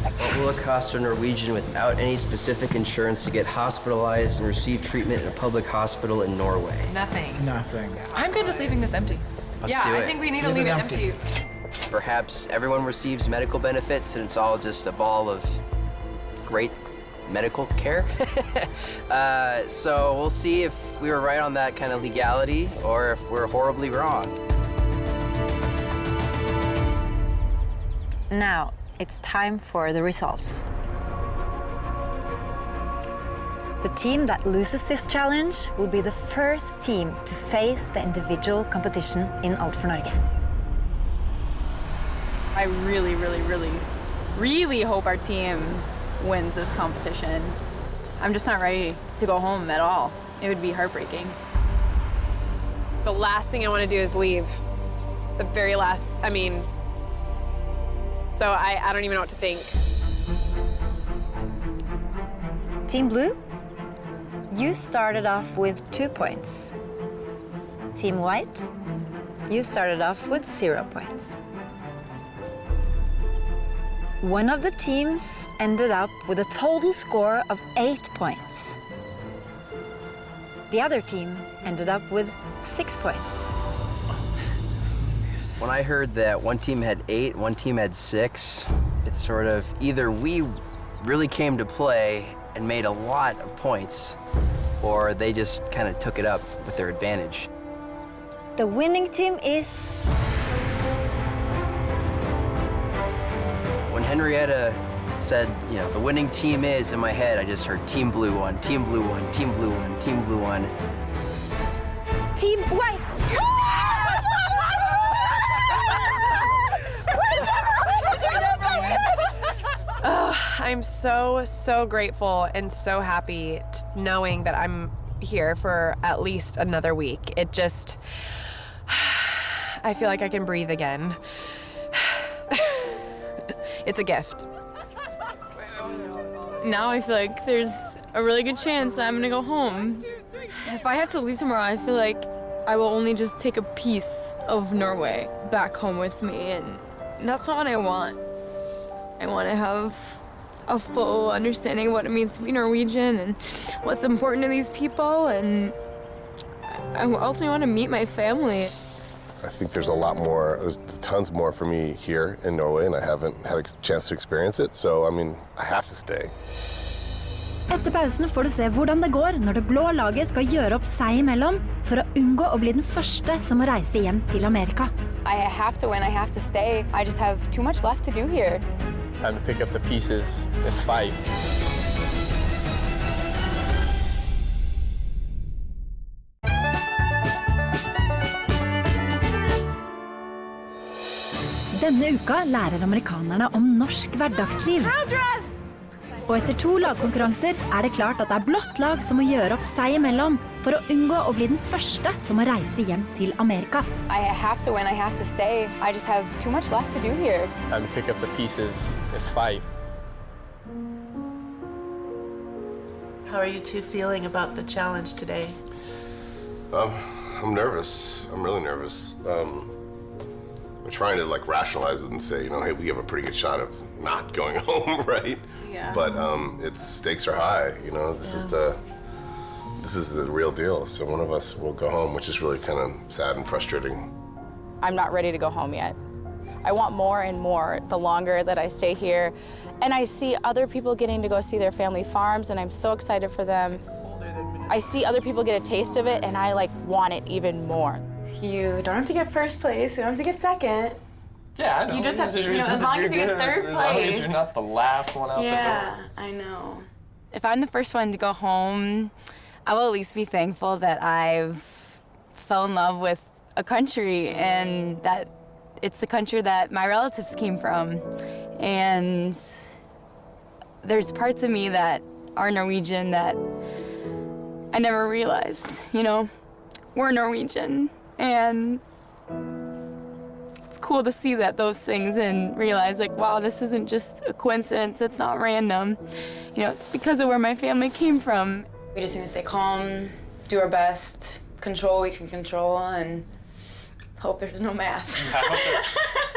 What will it cost a Norwegian without any specific insurance to get hospitalized and receive treatment in a public hospital in Norway? Nothing. Nothing. I'm good with leaving this empty. Let's do it. I think we need to leave it empty. Perhaps everyone receives medical benefits and it's all just a ball of great medical care. So we'll see if we were right on that kind of legality or if we're horribly wrong. Now, it's time for the results. The team that loses this challenge will be the first team to face the individual competition in Alt for Norge. I really, really, really, really hope our team wins this competition. I'm just not ready to go home at all. It would be heartbreaking. The last thing I want to do is leave. The very last, so I don't even know what to think. Team Blue, you started off with 2 points. Team White, you started off with 0 points. One of the teams ended up with a total score of 8 points. The other team ended up with 6 points. When I heard that one team had 8, one team had 6, it's sort of either we really came to play and made a lot of points, or they just kind of took it up with their advantage. The winning team is... When Henrietta said, the winning team is, in my head, I just heard Team Blue won, Team Blue won, Team Blue won, Team Blue won. Team White! I'm so grateful and so happy knowing that I'm here for at least another week. It just, I feel like I can breathe again. It's a gift. Now I feel like there's a really good chance that I'm gonna go home. If I have to leave tomorrow, I feel like I will only just take a piece of Norway back home with me, and that's not what I want. I want to have a full understanding of what it means to be Norwegian and what's important to these people, and I ultimately want to meet my family. I think there's tons more for me here in Norway, and I haven't had a chance to experience it, so I have to stay. Etter pausen får du se hvordan det går når det blå laget skal gjøre opp seg imellom for å unngå å bli den første som må reise hjem til Amerika. I have to win, I have to stay. I just have too much left to do here. Time to pick up the pieces and fight. Denne uka lærer amerikanerne om norsk hverdagsliv. Og etter 2 lagkonkurranser det klart at det blått lag som må gjøre opp seg imellom for å unngå å bli den første som må reise hjem til Amerika. I have to win, I have to stay. I just have too much left to do here. Time to pick up the pieces and fight. How are you two feeling about the challenge today? I'm nervous. I'm really nervous. I'm trying to like rationalize it and say, you know, hey, we have a pretty good shot of not going home, right? Yeah. But its stakes are high. You know, this is the real deal. So one of us will go home, which is really kind of sad and frustrating. I'm not ready to go home yet. I want more and more the longer that I stay here. And I see other people getting to go see their family farms, and I'm so excited for them. I see other people get a taste of it, and I like want it even more. You don't have to get first place, you don't have to get second. Yeah, I know. You just have to, as long as you get third place. As long as you're not the last one out the door. Yeah, I know. If I'm the first one to go home, I will at least be thankful that I've fell in love with a country and that it's the country that my relatives came from. And there's parts of me that are Norwegian that I never realized, you know. We're Norwegian, and it's cool to see that those things and realize like, wow, this isn't just a coincidence, it's not random. You know, it's because of where my family came from. We just need to stay calm, do our best, control what we can control, and hope there's no math.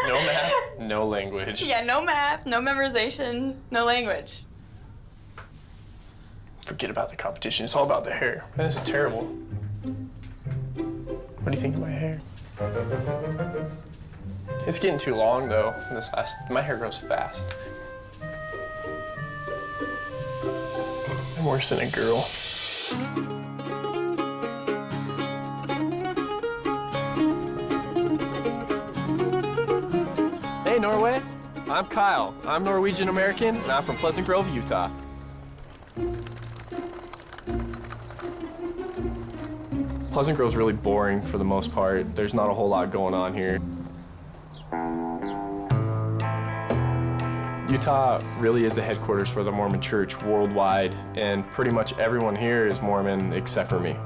No math, no language. Yeah, no math, no memorization, no language. Forget about the competition, it's all about the hair. Man, this is terrible. What do you think of my hair? It's getting too long though. My hair grows fast. I'm worse than a girl. Hey Norway, I'm Kyle. I'm Norwegian American and I'm from Pleasant Grove, Utah. Pleasant Grove's really boring for the most part. There's not a whole lot going on here. Utah really is the headquarters for the Mormon Church worldwide, and pretty much everyone here is Mormon except for me.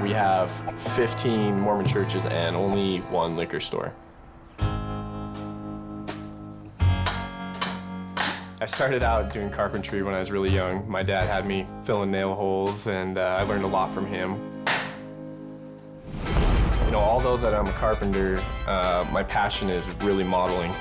We have 15 Mormon churches and only 1 liquor store. I started out doing carpentry when I was really young. My dad had me filling nail holes, and I learned a lot from him. You know, although that I'm a carpenter, my passion is really modeling.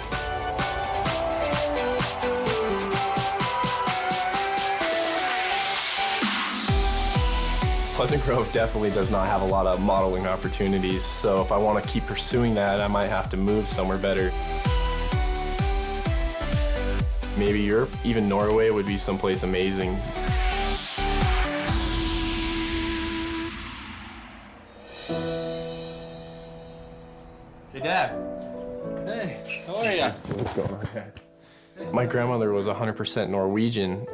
Pleasant Grove definitely does not have a lot of modeling opportunities, so if I want to keep pursuing that, I might have to move somewhere better. Maybe Europe, even Norway would be someplace amazing. Hey, Dad. Hey, how are you? What's going on, Dad? My grandmother was 100% Norwegian.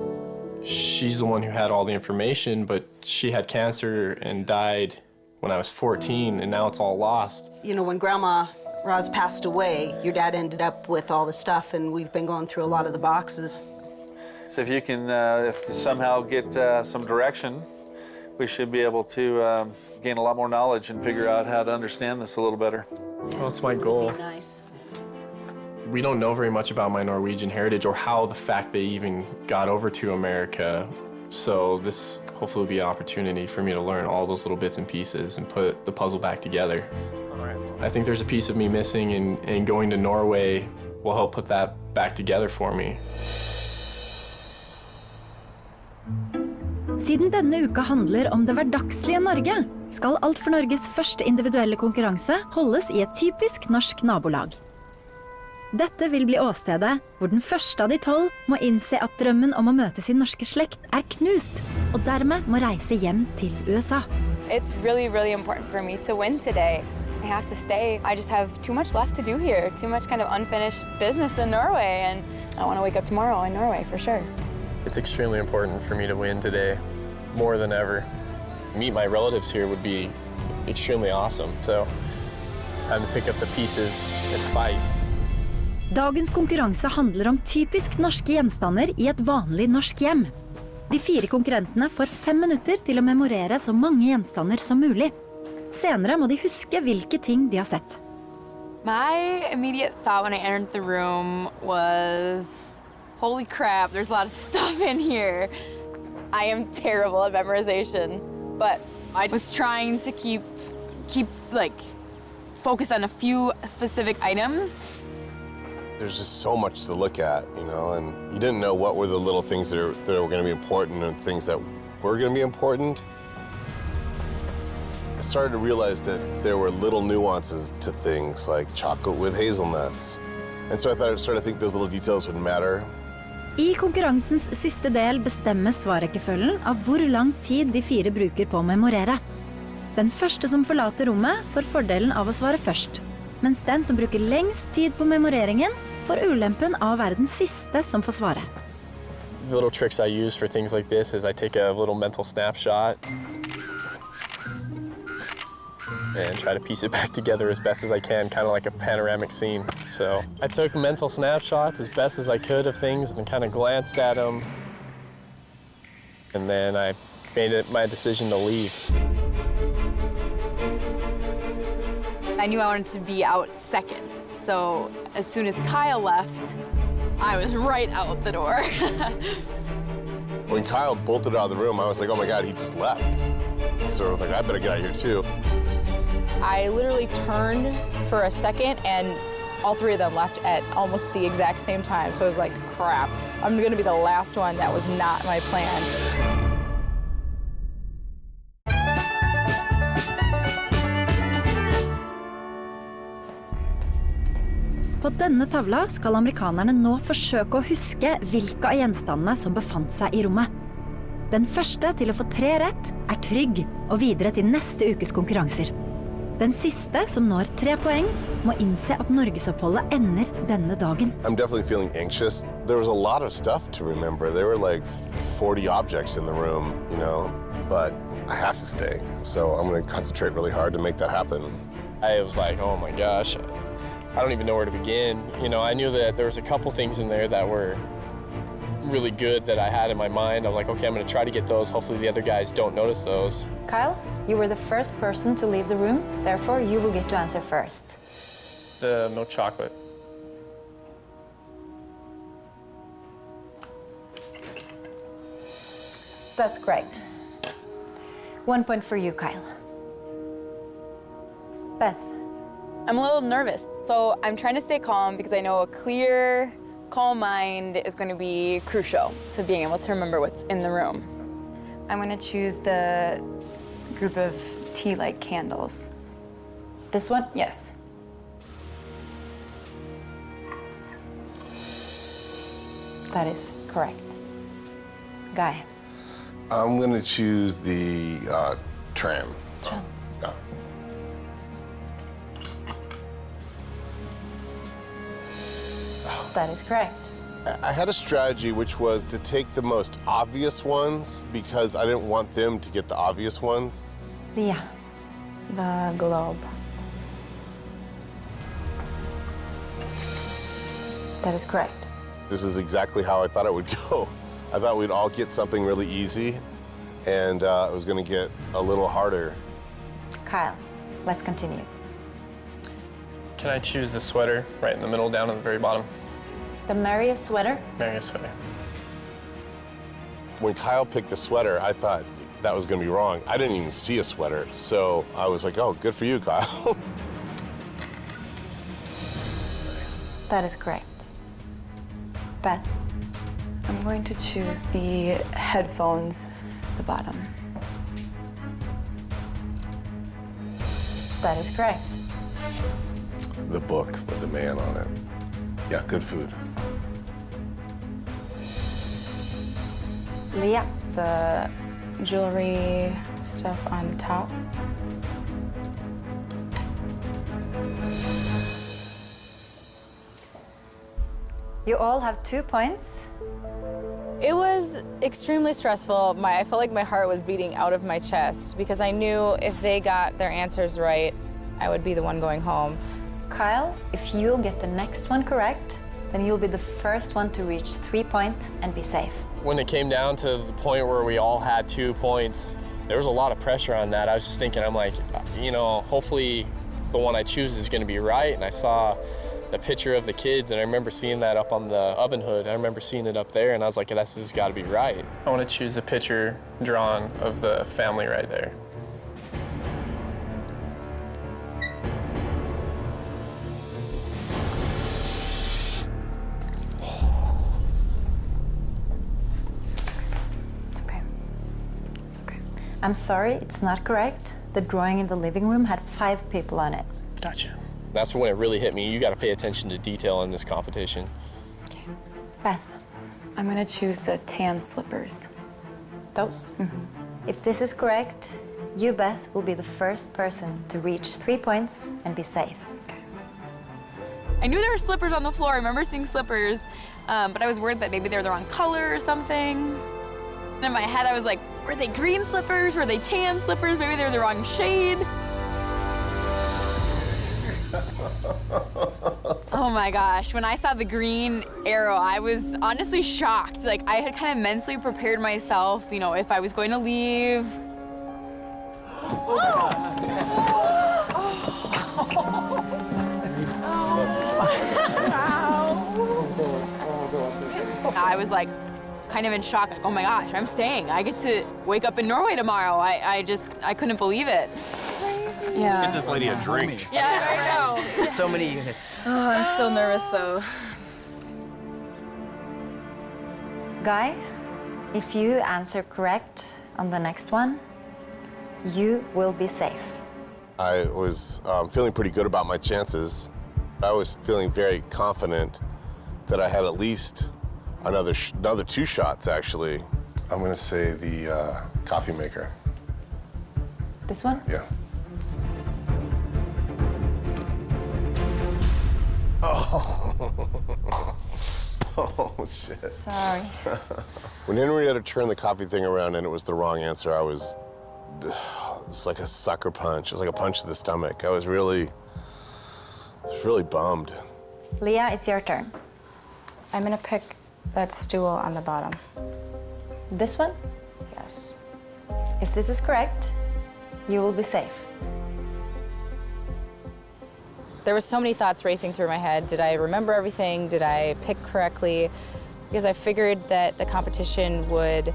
She's the one who had all the information, but she had cancer and died when I was 14, and now it's all lost. You know, when Grandma Roz passed away, your dad ended up with all the stuff, and we've been going through a lot of the boxes. So if you can somehow get some direction, we should be able to gain a lot more knowledge and figure out how to understand this a little better. Well, that's my goal. Nice. We don't know very much about my Norwegian heritage or how the fact they even got over to America. So this hopefully will be an opportunity for me to learn all those little bits and pieces and put the puzzle back together. All right. I think there's a piece of me missing, and going to Norway will help put that back together for me. Siden denne uka handler om det hverdagslige Norge, skal Alt for Norges første individuelle konkurranse holdes i et typisk norsk nabolag. Dette vil bli åstedet hvor den første av de 12 må innse at drømmen om å møte sin norske slekt knust, og dermed må reise hjem til USA. It's really, really important for me to win today. I have to stay. I just have too much left to do here, too much kind of unfinished business in Norway, and I want to wake up tomorrow in Norway for sure. It's extremely important for me to win today, more than ever. Meet my relatives here would be extremely awesome, so time to pick up the pieces and fight. Dagens konkurranse handler om typisk norske gjenstander i et vanlig norsk hjem. De 4 konkurrentene får 5 minutter til å memorere så mange gjenstander som mulig. Senere må de huske hvilke ting de har sett. My immediate thought when I entered the room was, holy crap, there's a lot of stuff in here. I am terrible at memorization, but I was trying to keep like focused on a few specific items. There's just so much to look at, you know, and you didn't know what were the little things that were going to be important and things that were going to be important. I started to realize that there were little nuances to things like chocolate with hazelnuts. And so I started to think those little details would matter. I konkurransens siste del bestemmes svarrekkefølgen av hvor lang tid de 4 bruker på å memorere. Den første som forlater rommet får fordelen av å svare først, mens den som bruker lengst tid på memoreringen får ulempen av å være den siste som får svare. The little tricks I use for things like this is I take a little mental snapshot and try to piece it back together as best as I can, kind of like a panoramic scene. So I took mental snapshots as best as I could of things and kind of glanced at them. And then I made it my decision to leave. I knew I wanted to be out second, so as soon as Kyle left, I was right out the door. When Kyle bolted out of the room, I was like, oh my God, he just left. So I was like, I better get out of here too. I literally turned for a second and all 3 of them left at almost the exact same time. So I was like, crap, I'm gonna be the last one. That was not my plan. På denne tavla skal amerikanerne nå forsøke å huske hvilke av gjenstandene som befant seg i rommet. Den første til å få 3 rett er trygg og videre til neste ukes konkurranser. Den siste som når 3 poeng må innse at Norgesoppholdet ender denne dagen. I'm definitely feeling anxious. There was a lot of stuff to remember. There were like 40 objects in the room, you know, but I have to stay. So I'm going to concentrate really hard to make that happen. I was like, oh my gosh, I don't even know where to begin. You know, I knew that there was a couple things in there that were really good that I had in my mind. I'm like, okay, I'm gonna try to get those. Hopefully the other guys don't notice those. Kyle, you were the first person to leave the room. Therefore, you will get to answer first. The milk chocolate. That's great. 1 point for you, Kyle. Beth. I'm a little nervous, so I'm trying to stay calm because I know a clear, calm mind is going to be crucial to being able to remember what's in the room. I'm gonna choose the group of tea-like candles. This one? Yes. That is correct. Guy. I'm going to choose the tram. Tram. Yeah. That is correct. I had a strategy which was to take the most obvious ones because I didn't want them to get the obvious ones. Leah. The globe. That is correct. This is exactly how I thought it would go. I thought we'd all get something really easy, and it was going to get a little harder. Kyle, let's continue. Can I choose the sweater right in the middle, down at the very bottom? The Maria sweater? Maria sweater. When Kyle picked the sweater, I thought that was going to be wrong. I didn't even see a sweater, so I was like, oh, good for you, Kyle. That is correct. Beth. I'm going to choose the headphones, the bottom. That is correct. The book with the man on it. Yeah, good food. Leah. The jewelry stuff on the top. You all have 2 points. It was extremely stressful. I felt like my heart was beating out of my chest because I knew if they got their answers right, I would be the one going home. Kyle, if you'll get the next one correct, then you'll be the first one to reach 3 points and be safe. When it came down to the point where we all had 2 points, there was a lot of pressure on that. I was just thinking, I'm like, you know, hopefully the one I choose is going to be right. And I saw the picture of the kids, and I remember seeing that up on the oven hood. I remember seeing it up there, and I was like, this has got to be right. I want to choose the picture drawn of the family right there. I'm sorry, it's not correct. The drawing in the living room had 5 people on it. Gotcha. That's when it really hit me. You got to pay attention to detail in this competition. Beth. I'm gonna choose the tan slippers. Those? If this is correct, you, Beth, will be the first person to reach 3 points and be safe. I knew there were slippers on the floor. I remember seeing slippers, but I was worried that maybe they were the wrong color or something. And in my head, I was like, were they green slippers? Were they tan slippers? Maybe they were the wrong shade. Oh my gosh, when I saw the green arrow, I was honestly shocked. Like, I had kind of mentally prepared myself, you know, if I was going to leave. I was like, kind of in shock, like, oh my gosh, I'm staying. I get to wake up in Norway tomorrow. I couldn't believe it. Yeah. Let's get this lady a drink. Yeah, I know. So many units. Oh, I'm still nervous though. Guy, if you answer correct on the next one, you will be safe. I was feeling pretty good about my chances. I was feeling very confident that I had at least another 2 shots, actually. I'm gonna say the coffee maker. This one? Yeah. Oh. Oh, shit. Sorry. When Henrietta turned the coffee thing around and it was the wrong answer, it was like a sucker punch. It was like a punch to the stomach. I was really bummed. Leah, it's your turn. I'm gonna pick that stool on the bottom. This one? Yes. If this is correct, you will be safe. There were so many thoughts racing through my head. Did I remember everything? Did I pick correctly? Because I figured that the competition would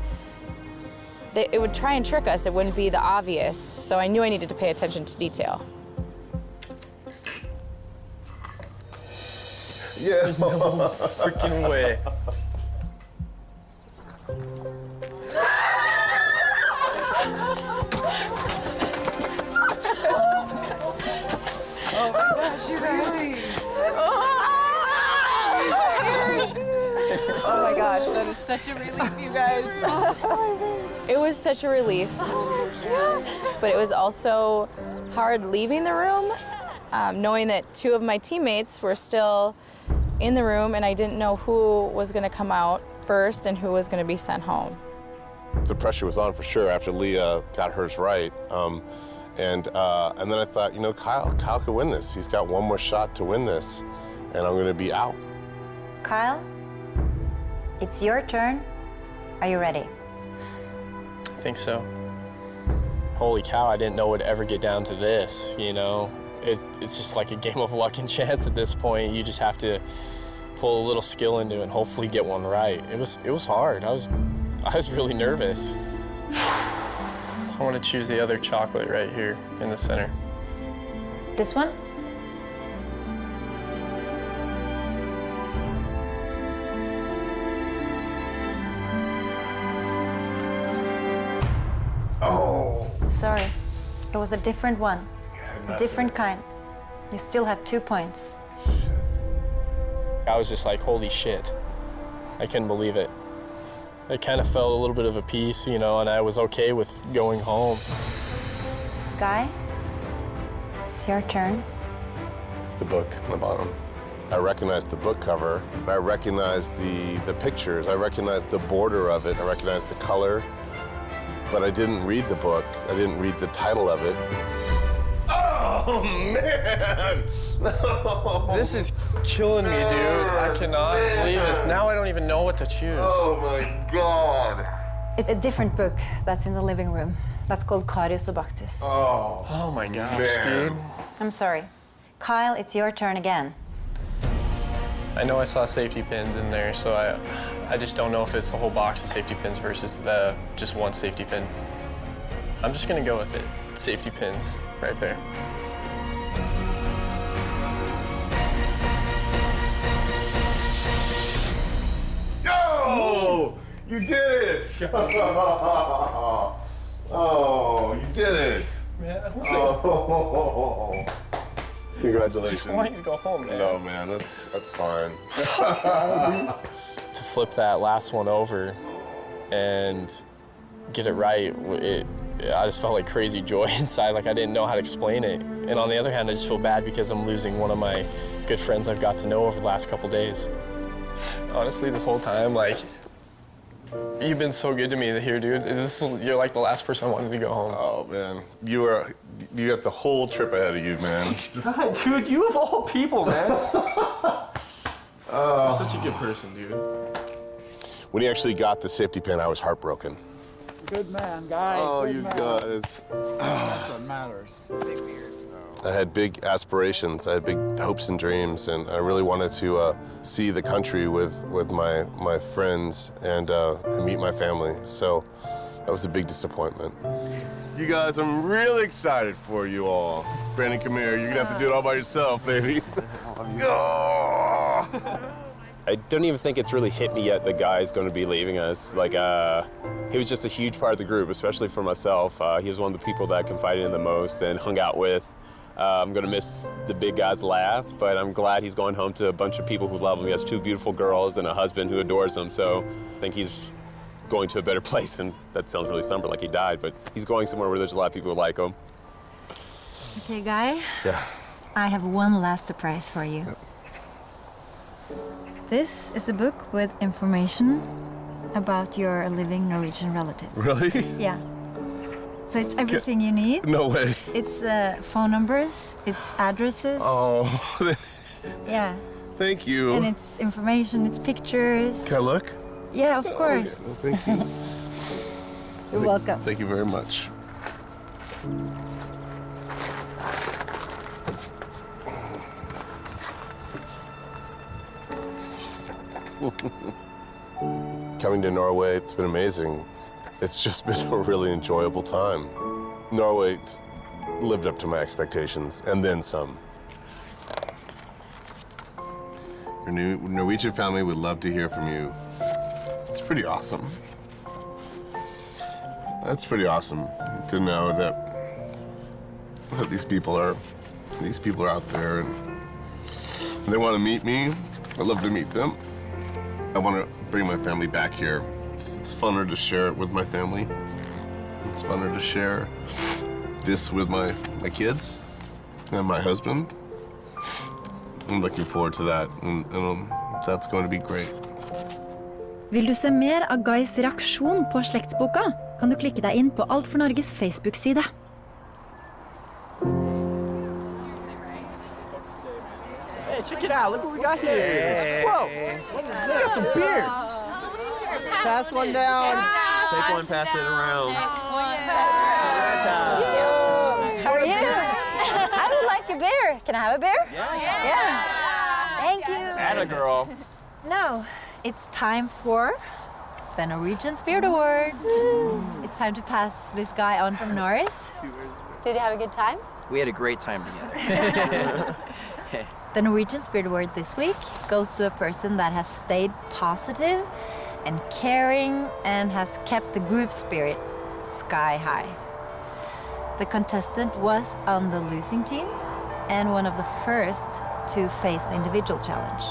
try and trick us. It wouldn't be the obvious. So I knew I needed to pay attention to detail. Yeah. No freaking way. Oh my gosh, you guys. Oh my gosh, that is such a relief, you guys. It was such a relief. But it was also hard leaving the room, knowing that 2 of my teammates were still in the room and I didn't know who was gonna come out first and who was gonna be sent home. The pressure was on for sure after Leah got hers right. And then I thought, you know, Kyle could win this. He's got 1 more shot to win this, and I'm gonna be out. Kyle, it's your turn. Are you ready? I think so. Holy cow, I didn't know it would ever get down to this, you know? It's just like a game of luck and chance at this point. You just have to pull a little skill into it and hopefully get one right. It was hard. I was really nervous. I want to choose the other chocolate right here in the center. This one? Oh. Sorry. It was a different one. A different kind. You still have 2 points. I was just like, holy shit. I couldn't believe it. I kind of felt a little bit of a peace, you know, and I was okay with going home. Guy, it's your turn. The book on the bottom. I recognized the book cover. I recognized the pictures. I recognized the border of it. I recognized the color. But I didn't read the book. I didn't read the title of it. Oh! Oh, man! This is killing me, dude. I cannot believe this. Now I don't even know what to choose. Oh, my God. It's a different book that's in the living room. That's called Kari og Subtitles. Oh my gosh, dude. I'm sorry. Kyle, it's your turn again. I know I saw safety pins in there, so I just don't know if it's the whole box of safety pins versus the just one safety pin. I'm just gonna go with it. Safety pins, right there. Yo! You did it! Oh, you did it! Man. Oh. Congratulations. Why don't you go home, man? No, man, that's fine. To flip that last one over and get it right, I just felt like crazy joy inside, like I didn't know how to explain it. And on the other hand, I just feel bad because I'm losing one of my good friends I've got to know over the last couple days. Honestly, this whole time, like, you've been so good to me here, dude. You're like the last person I wanted to go home. Oh, man. You got the whole trip ahead of you, man. God, dude, you of all people, man. You're such a good person, dude. When he actually got the safety pin, I was heartbroken. Good man, guys. Oh, good you man. guys. That's what matters. I had big aspirations, I had big hopes and dreams, and I really wanted to see the country with my friends and meet my family. So that was a big disappointment. You guys, I'm really excited for you all. Brandon, come here. You're gonna have to do it all by yourself, baby. I don't even think it's really hit me yet the guy's going to be leaving us. Like, he was just a huge part of the group, especially for myself. He was one of the people that I confided in the most and hung out with. I'm going to miss the big guy's laugh, but I'm glad he's going home to a bunch of people who love him. He has 2 beautiful girls and a husband who adores him, so I think he's going to a better place. And that sounds really somber, like he died, but he's going somewhere where there's a lot of people who like him. Okay, Guy. Yeah. I have one last surprise for you. Yep. This is a book with information about your living Norwegian relatives. Really? Yeah. So it's everything you need. No way. It's phone numbers, it's addresses. Oh, Yeah. thank you. And it's information, it's pictures. Can I look? Yeah, of course. Oh, yeah. Thank you. You're welcome. Thank you very much. Coming to Norway, it's been amazing. It's just been a really enjoyable time. Norway lived up to my expectations, and then some. Your new Norwegian family would love to hear from you. It's pretty awesome. That's pretty awesome to know that these people are out there and they want to meet me. I'd love to meet them. I want to bring my family back here. It's funner to share it with my family. It's funner to share this with my kids and my husband. I'm looking forward to that, and that's going to be great. Vil du se mer av Guys reaksjon på slektsboka, kan du klikke deg inn på Alt for Norges Facebook-side. Hey, check it out. Look what we got here. Whoa. We got some beer. Pass one down. Take one, pass it around. How are you? I would like a beer. Can I have a beer? Yeah. Thank you. Atta girl. Now, it's time for the Norwegian Spirit Award. It's time to pass this guy on from Norris. Did you have a good time? We had a great time together. The Norwegian Spirit Award this week goes to a person that has stayed positive and caring and has kept the group spirit sky high. The contestant was on the losing team and one of the first to face the individual challenge.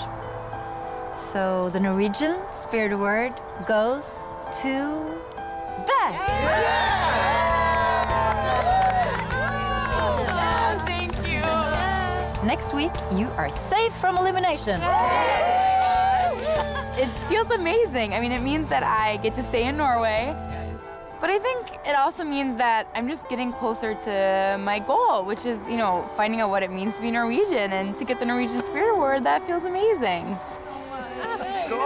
So the Norwegian Spirit Award goes to Beth. Thank you. Next week, you are safe from elimination. It feels amazing. I mean, it means that I get to stay in Norway. But I think it also means that I'm just getting closer to my goal, which is, you know, finding out what it means to be Norwegian. And to get the Norwegian Spirit Award, that feels amazing. Let's go!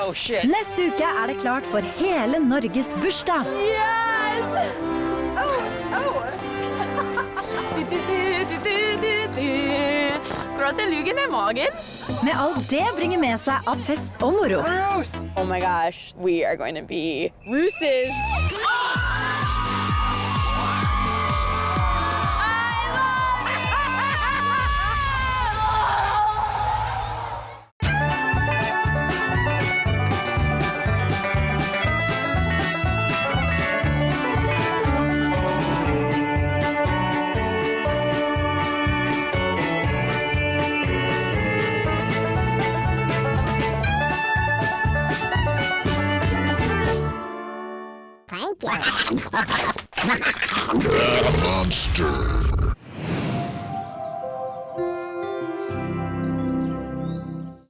Oh shit. Neste uke er det klart for hele Norges bursdag. Yes! Gråter lugen i magen. Med alt det bringer med seg av fest og moro. Oh my gosh, we are going to be rooses. Monster.